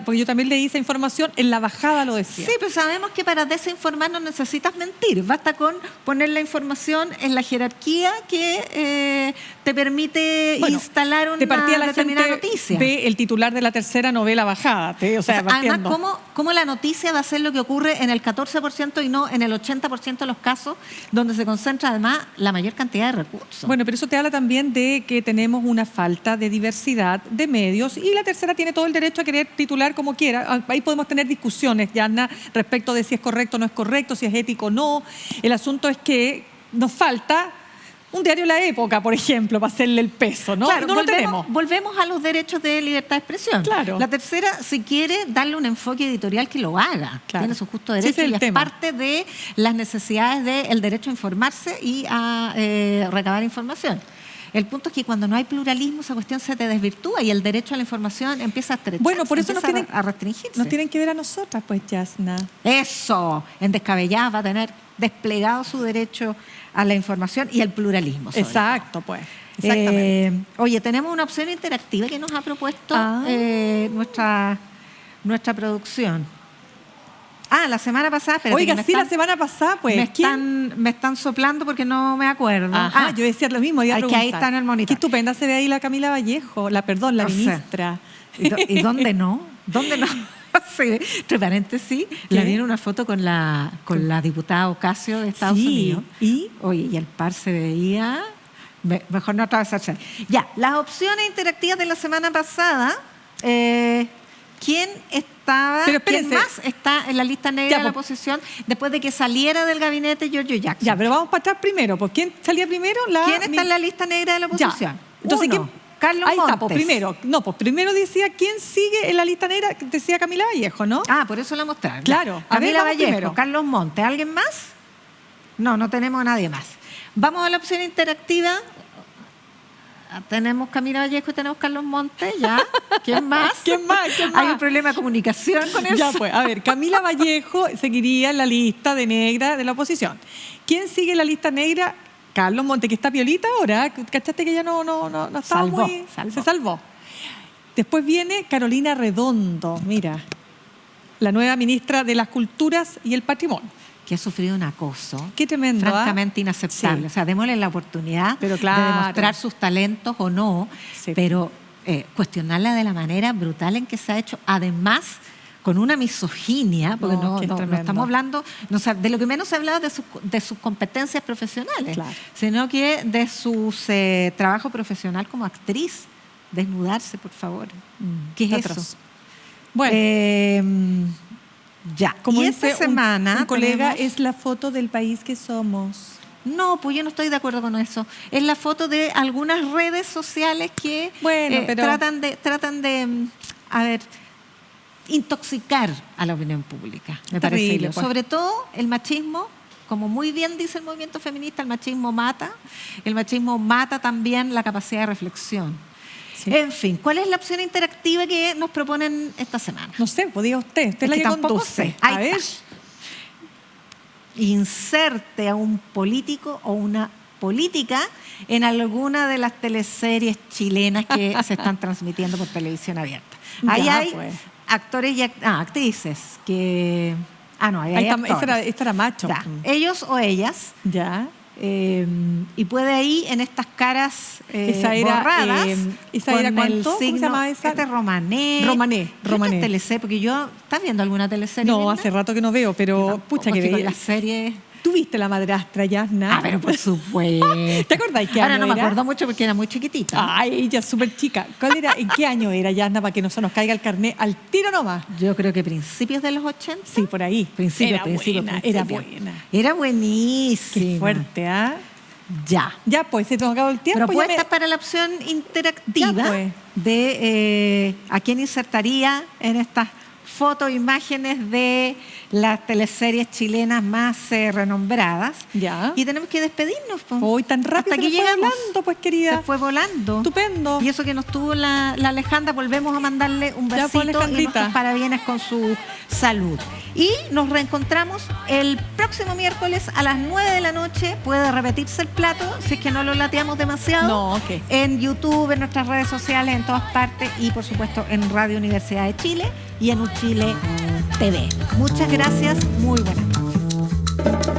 Speaker 3: porque yo también leí esa información, en la bajada lo decía.
Speaker 2: Sí, pero sabemos que para desinformar no necesitas mentir. Basta con poner la información en la jerarquía que te permite instalar una determinada noticia.
Speaker 3: Ve el titular de La Tercera, no ve la bajada.
Speaker 2: Además, ¿cómo la noticia va a ser lo que ocurre en el 14% y no en el 80% de los casos donde se concentra además la mayor cantidad de recursos?
Speaker 3: Bueno, pero eso te habla también de que tenemos una falta de diversidad de medios y La Tercera tiene todo el derecho a querer titular como quiera. Ahí podemos tener discusiones, Yasna, respecto de si es correcto o no es correcto, si es ético o no. El asunto es que nos falta un diario La Época, por ejemplo, para hacerle el peso, ¿no?
Speaker 2: Claro,
Speaker 3: no lo tenemos.
Speaker 2: Volvemos a los derechos de libertad de expresión.
Speaker 3: Claro.
Speaker 2: La Tercera, si quiere darle un enfoque editorial, que lo haga.
Speaker 3: Claro.
Speaker 2: Tiene su justo
Speaker 3: Sí,
Speaker 2: derecho
Speaker 3: ese es
Speaker 2: y
Speaker 3: el
Speaker 2: es
Speaker 3: tema.
Speaker 2: parte de las necesidades del derecho a informarse y a recabar información. El punto es que cuando no hay pluralismo, esa cuestión se te desvirtúa y el derecho a la información empieza a estrecharse,
Speaker 3: Bueno, por eso
Speaker 2: a restringirse.
Speaker 3: nos tienen que ver a nosotras, pues, Yasna.
Speaker 2: Eso, en Descabelladas va a tener desplegado su derecho a la información y al pluralismo.
Speaker 3: Exacto, pues. Exactamente.
Speaker 2: Oye, tenemos una opción interactiva que nos ha propuesto nuestra producción. La semana pasada. Espérate,
Speaker 3: Oiga,
Speaker 2: que
Speaker 3: la semana pasada, pues.
Speaker 2: me están soplando porque no me acuerdo.
Speaker 3: Ajá, yo decía lo mismo.
Speaker 2: Que ahí está en el monitor.
Speaker 3: Qué estupenda se ve ahí la Camila Vallejo, la ministra.
Speaker 2: ¿Y dónde no? ¿Dónde no? Sí, entre paréntesis, la vi en una foto con la diputada Ocasio de Estados Unidos.
Speaker 3: ¿Y?
Speaker 2: Oye, y el par se veía Mejor no atravesarse. Ya, las opciones interactivas de la semana pasada. ¿Quién estaba?
Speaker 3: Pero
Speaker 2: ¿Quién
Speaker 3: espérense.
Speaker 2: más está en la lista negra
Speaker 3: Ya,
Speaker 2: de la
Speaker 3: pues.
Speaker 2: oposición después de que saliera del gabinete Giorgio Jackson?
Speaker 3: Ya, pero vamos para atrás primero. ¿Por quién salía primero?
Speaker 2: ¿Quién está en la lista negra de la
Speaker 3: Ya.
Speaker 2: oposición?
Speaker 3: Entonces,
Speaker 2: Uno,
Speaker 3: ¿quién?
Speaker 2: Carlos
Speaker 3: Ahí
Speaker 2: Montes.
Speaker 3: está, pues primero. No, pues primero decía quién sigue en la lista negra, decía Camila Vallejo, ¿no?
Speaker 2: Ah, por eso la mostraron.
Speaker 3: Claro. A ver,
Speaker 2: Camila
Speaker 3: vamos
Speaker 2: Vallejo,
Speaker 3: primero.
Speaker 2: Carlos Montes. ¿Alguien más? No tenemos a nadie más. Vamos a la opción interactiva. Tenemos Camila Vallejo y tenemos Carlos Montes, ¿ya? ¿Quién más?
Speaker 3: ¿Quién más? ¿Quién
Speaker 2: Hay
Speaker 3: más?
Speaker 2: un problema de comunicación con eso.
Speaker 3: Ya pues, a ver, Camila Vallejo seguiría en la lista de negra de la oposición. ¿Quién sigue en la lista negra? Carlos Montes, que está piolita ahora. ¿Cachaste que ya no estaba
Speaker 2: Salvó,
Speaker 3: muy...
Speaker 2: salvó.
Speaker 3: Se salvó. Después viene Carolina Redondo, mira, la nueva ministra de las Culturas y el Patrimonio.
Speaker 2: Que ha sufrido un acoso
Speaker 3: Qué tremendo, ¿ah?
Speaker 2: francamente inaceptable.
Speaker 3: Sí.
Speaker 2: O sea, démosle la oportunidad
Speaker 3: Pero
Speaker 2: de
Speaker 3: claro.
Speaker 2: demostrar sus talentos o no,
Speaker 3: Sí.
Speaker 2: pero cuestionarla de la manera brutal en que se ha hecho, además con una misoginia, porque
Speaker 3: No, que es
Speaker 2: no
Speaker 3: tremendo.
Speaker 2: estamos hablando, de lo que menos se ha hablado de sus competencias profesionales,
Speaker 3: Claro.
Speaker 2: sino que de su trabajo profesional como actriz. Desnudarse, por favor. ¿Qué es
Speaker 3: atroz.
Speaker 2: eso?
Speaker 3: Bueno,
Speaker 2: Ya,
Speaker 3: como
Speaker 2: y
Speaker 3: dice
Speaker 2: esta semana
Speaker 3: un colega,
Speaker 2: tenemos-
Speaker 3: es la foto del país que somos.
Speaker 2: No, pues yo no estoy de acuerdo con eso. Es la foto de algunas redes sociales que
Speaker 3: Bueno, pero-
Speaker 2: tratan de, a ver, intoxicar a la opinión pública. Me parece
Speaker 3: Terrible,
Speaker 2: yo.
Speaker 3: pues.
Speaker 2: Sobre todo el machismo, como muy bien dice el movimiento feminista, el machismo mata. El machismo mata también la capacidad de reflexión.
Speaker 3: Sí.
Speaker 2: En fin, ¿cuál es la opción interactiva que nos proponen esta semana?
Speaker 3: No sé, podía usted. Usted
Speaker 2: Es
Speaker 3: la
Speaker 2: que
Speaker 3: que
Speaker 2: tampoco
Speaker 3: conduce.
Speaker 2: sé. Ahí
Speaker 3: A ver.
Speaker 2: está. Inserte a un político o una política en alguna de las teleseries chilenas que se están transmitiendo por televisión abierta. Ahí
Speaker 3: Ya,
Speaker 2: hay
Speaker 3: pues.
Speaker 2: actores y actrices que... no, ahí
Speaker 3: Ahí
Speaker 2: hay
Speaker 3: está,
Speaker 2: actores.
Speaker 3: esta era macho.
Speaker 2: Ya, ellos o ellas.
Speaker 3: Ya.
Speaker 2: Y puede ahí en estas caras
Speaker 3: Esa era,
Speaker 2: borradas.
Speaker 3: ¿esa
Speaker 2: con
Speaker 3: era
Speaker 2: el
Speaker 3: cuánto? ¿Cómo se
Speaker 2: signo-
Speaker 3: llamaba esa?
Speaker 2: Este es Romané.
Speaker 3: Romané,
Speaker 2: ¿Qué
Speaker 3: Romané.
Speaker 2: otra teleserie? Porque yo... ¿Estás viendo alguna teleserie?
Speaker 3: No,
Speaker 2: Mirna?
Speaker 3: hace rato que no veo,
Speaker 2: Yo
Speaker 3: pero
Speaker 2: tampoco,
Speaker 3: pucha
Speaker 2: es
Speaker 3: que
Speaker 2: con
Speaker 3: veía.
Speaker 2: las series...
Speaker 3: ¿Tú viste La Madrastra, Yasna?
Speaker 2: pero por supuesto.
Speaker 3: ¿Te acordás qué
Speaker 2: Ahora
Speaker 3: año
Speaker 2: no me
Speaker 3: era?
Speaker 2: acuerdo mucho porque era muy chiquitita.
Speaker 3: Ay, ella es súper chica. ¿En qué año era, Yasna, para que no se nos caiga el carnet al tiro nomás?
Speaker 2: Yo creo que principios de los 80.
Speaker 3: Sí, por ahí.
Speaker 2: Principio,
Speaker 3: era
Speaker 2: principio,
Speaker 3: buena,
Speaker 2: principio.
Speaker 3: era buena.
Speaker 2: Era buenísima.
Speaker 3: Qué fuerte, ¿ah?
Speaker 2: Ya.
Speaker 3: Ya, pues, se nos acabó el tiempo.
Speaker 2: Propuestas para la opción interactiva
Speaker 3: Ya, pues.
Speaker 2: de a quién insertaría en estas fotos, imágenes de las teleseries chilenas más renombradas.
Speaker 3: Ya.
Speaker 2: Y tenemos que despedirnos. Po.
Speaker 3: Hoy tan rápido
Speaker 2: Hasta
Speaker 3: se
Speaker 2: aquí
Speaker 3: nos fue
Speaker 2: llegamos.
Speaker 3: volando, pues, querida.
Speaker 2: Se fue volando.
Speaker 3: Estupendo.
Speaker 2: Y eso que nos tuvo la Alejandra, volvemos a mandarle un
Speaker 3: Ya, pues,
Speaker 2: besito y
Speaker 3: Alejandrita.
Speaker 2: nuestros parabienes con su salud. Y nos reencontramos el próximo miércoles a las 9 de la noche. Puede repetirse el plato si es que no lo lateamos demasiado.
Speaker 3: No, ok.
Speaker 2: En YouTube, en nuestras redes sociales, en todas partes y por supuesto en Radio Universidad de Chile y en Uchile TV. Muchas gracias, muy buenas noches.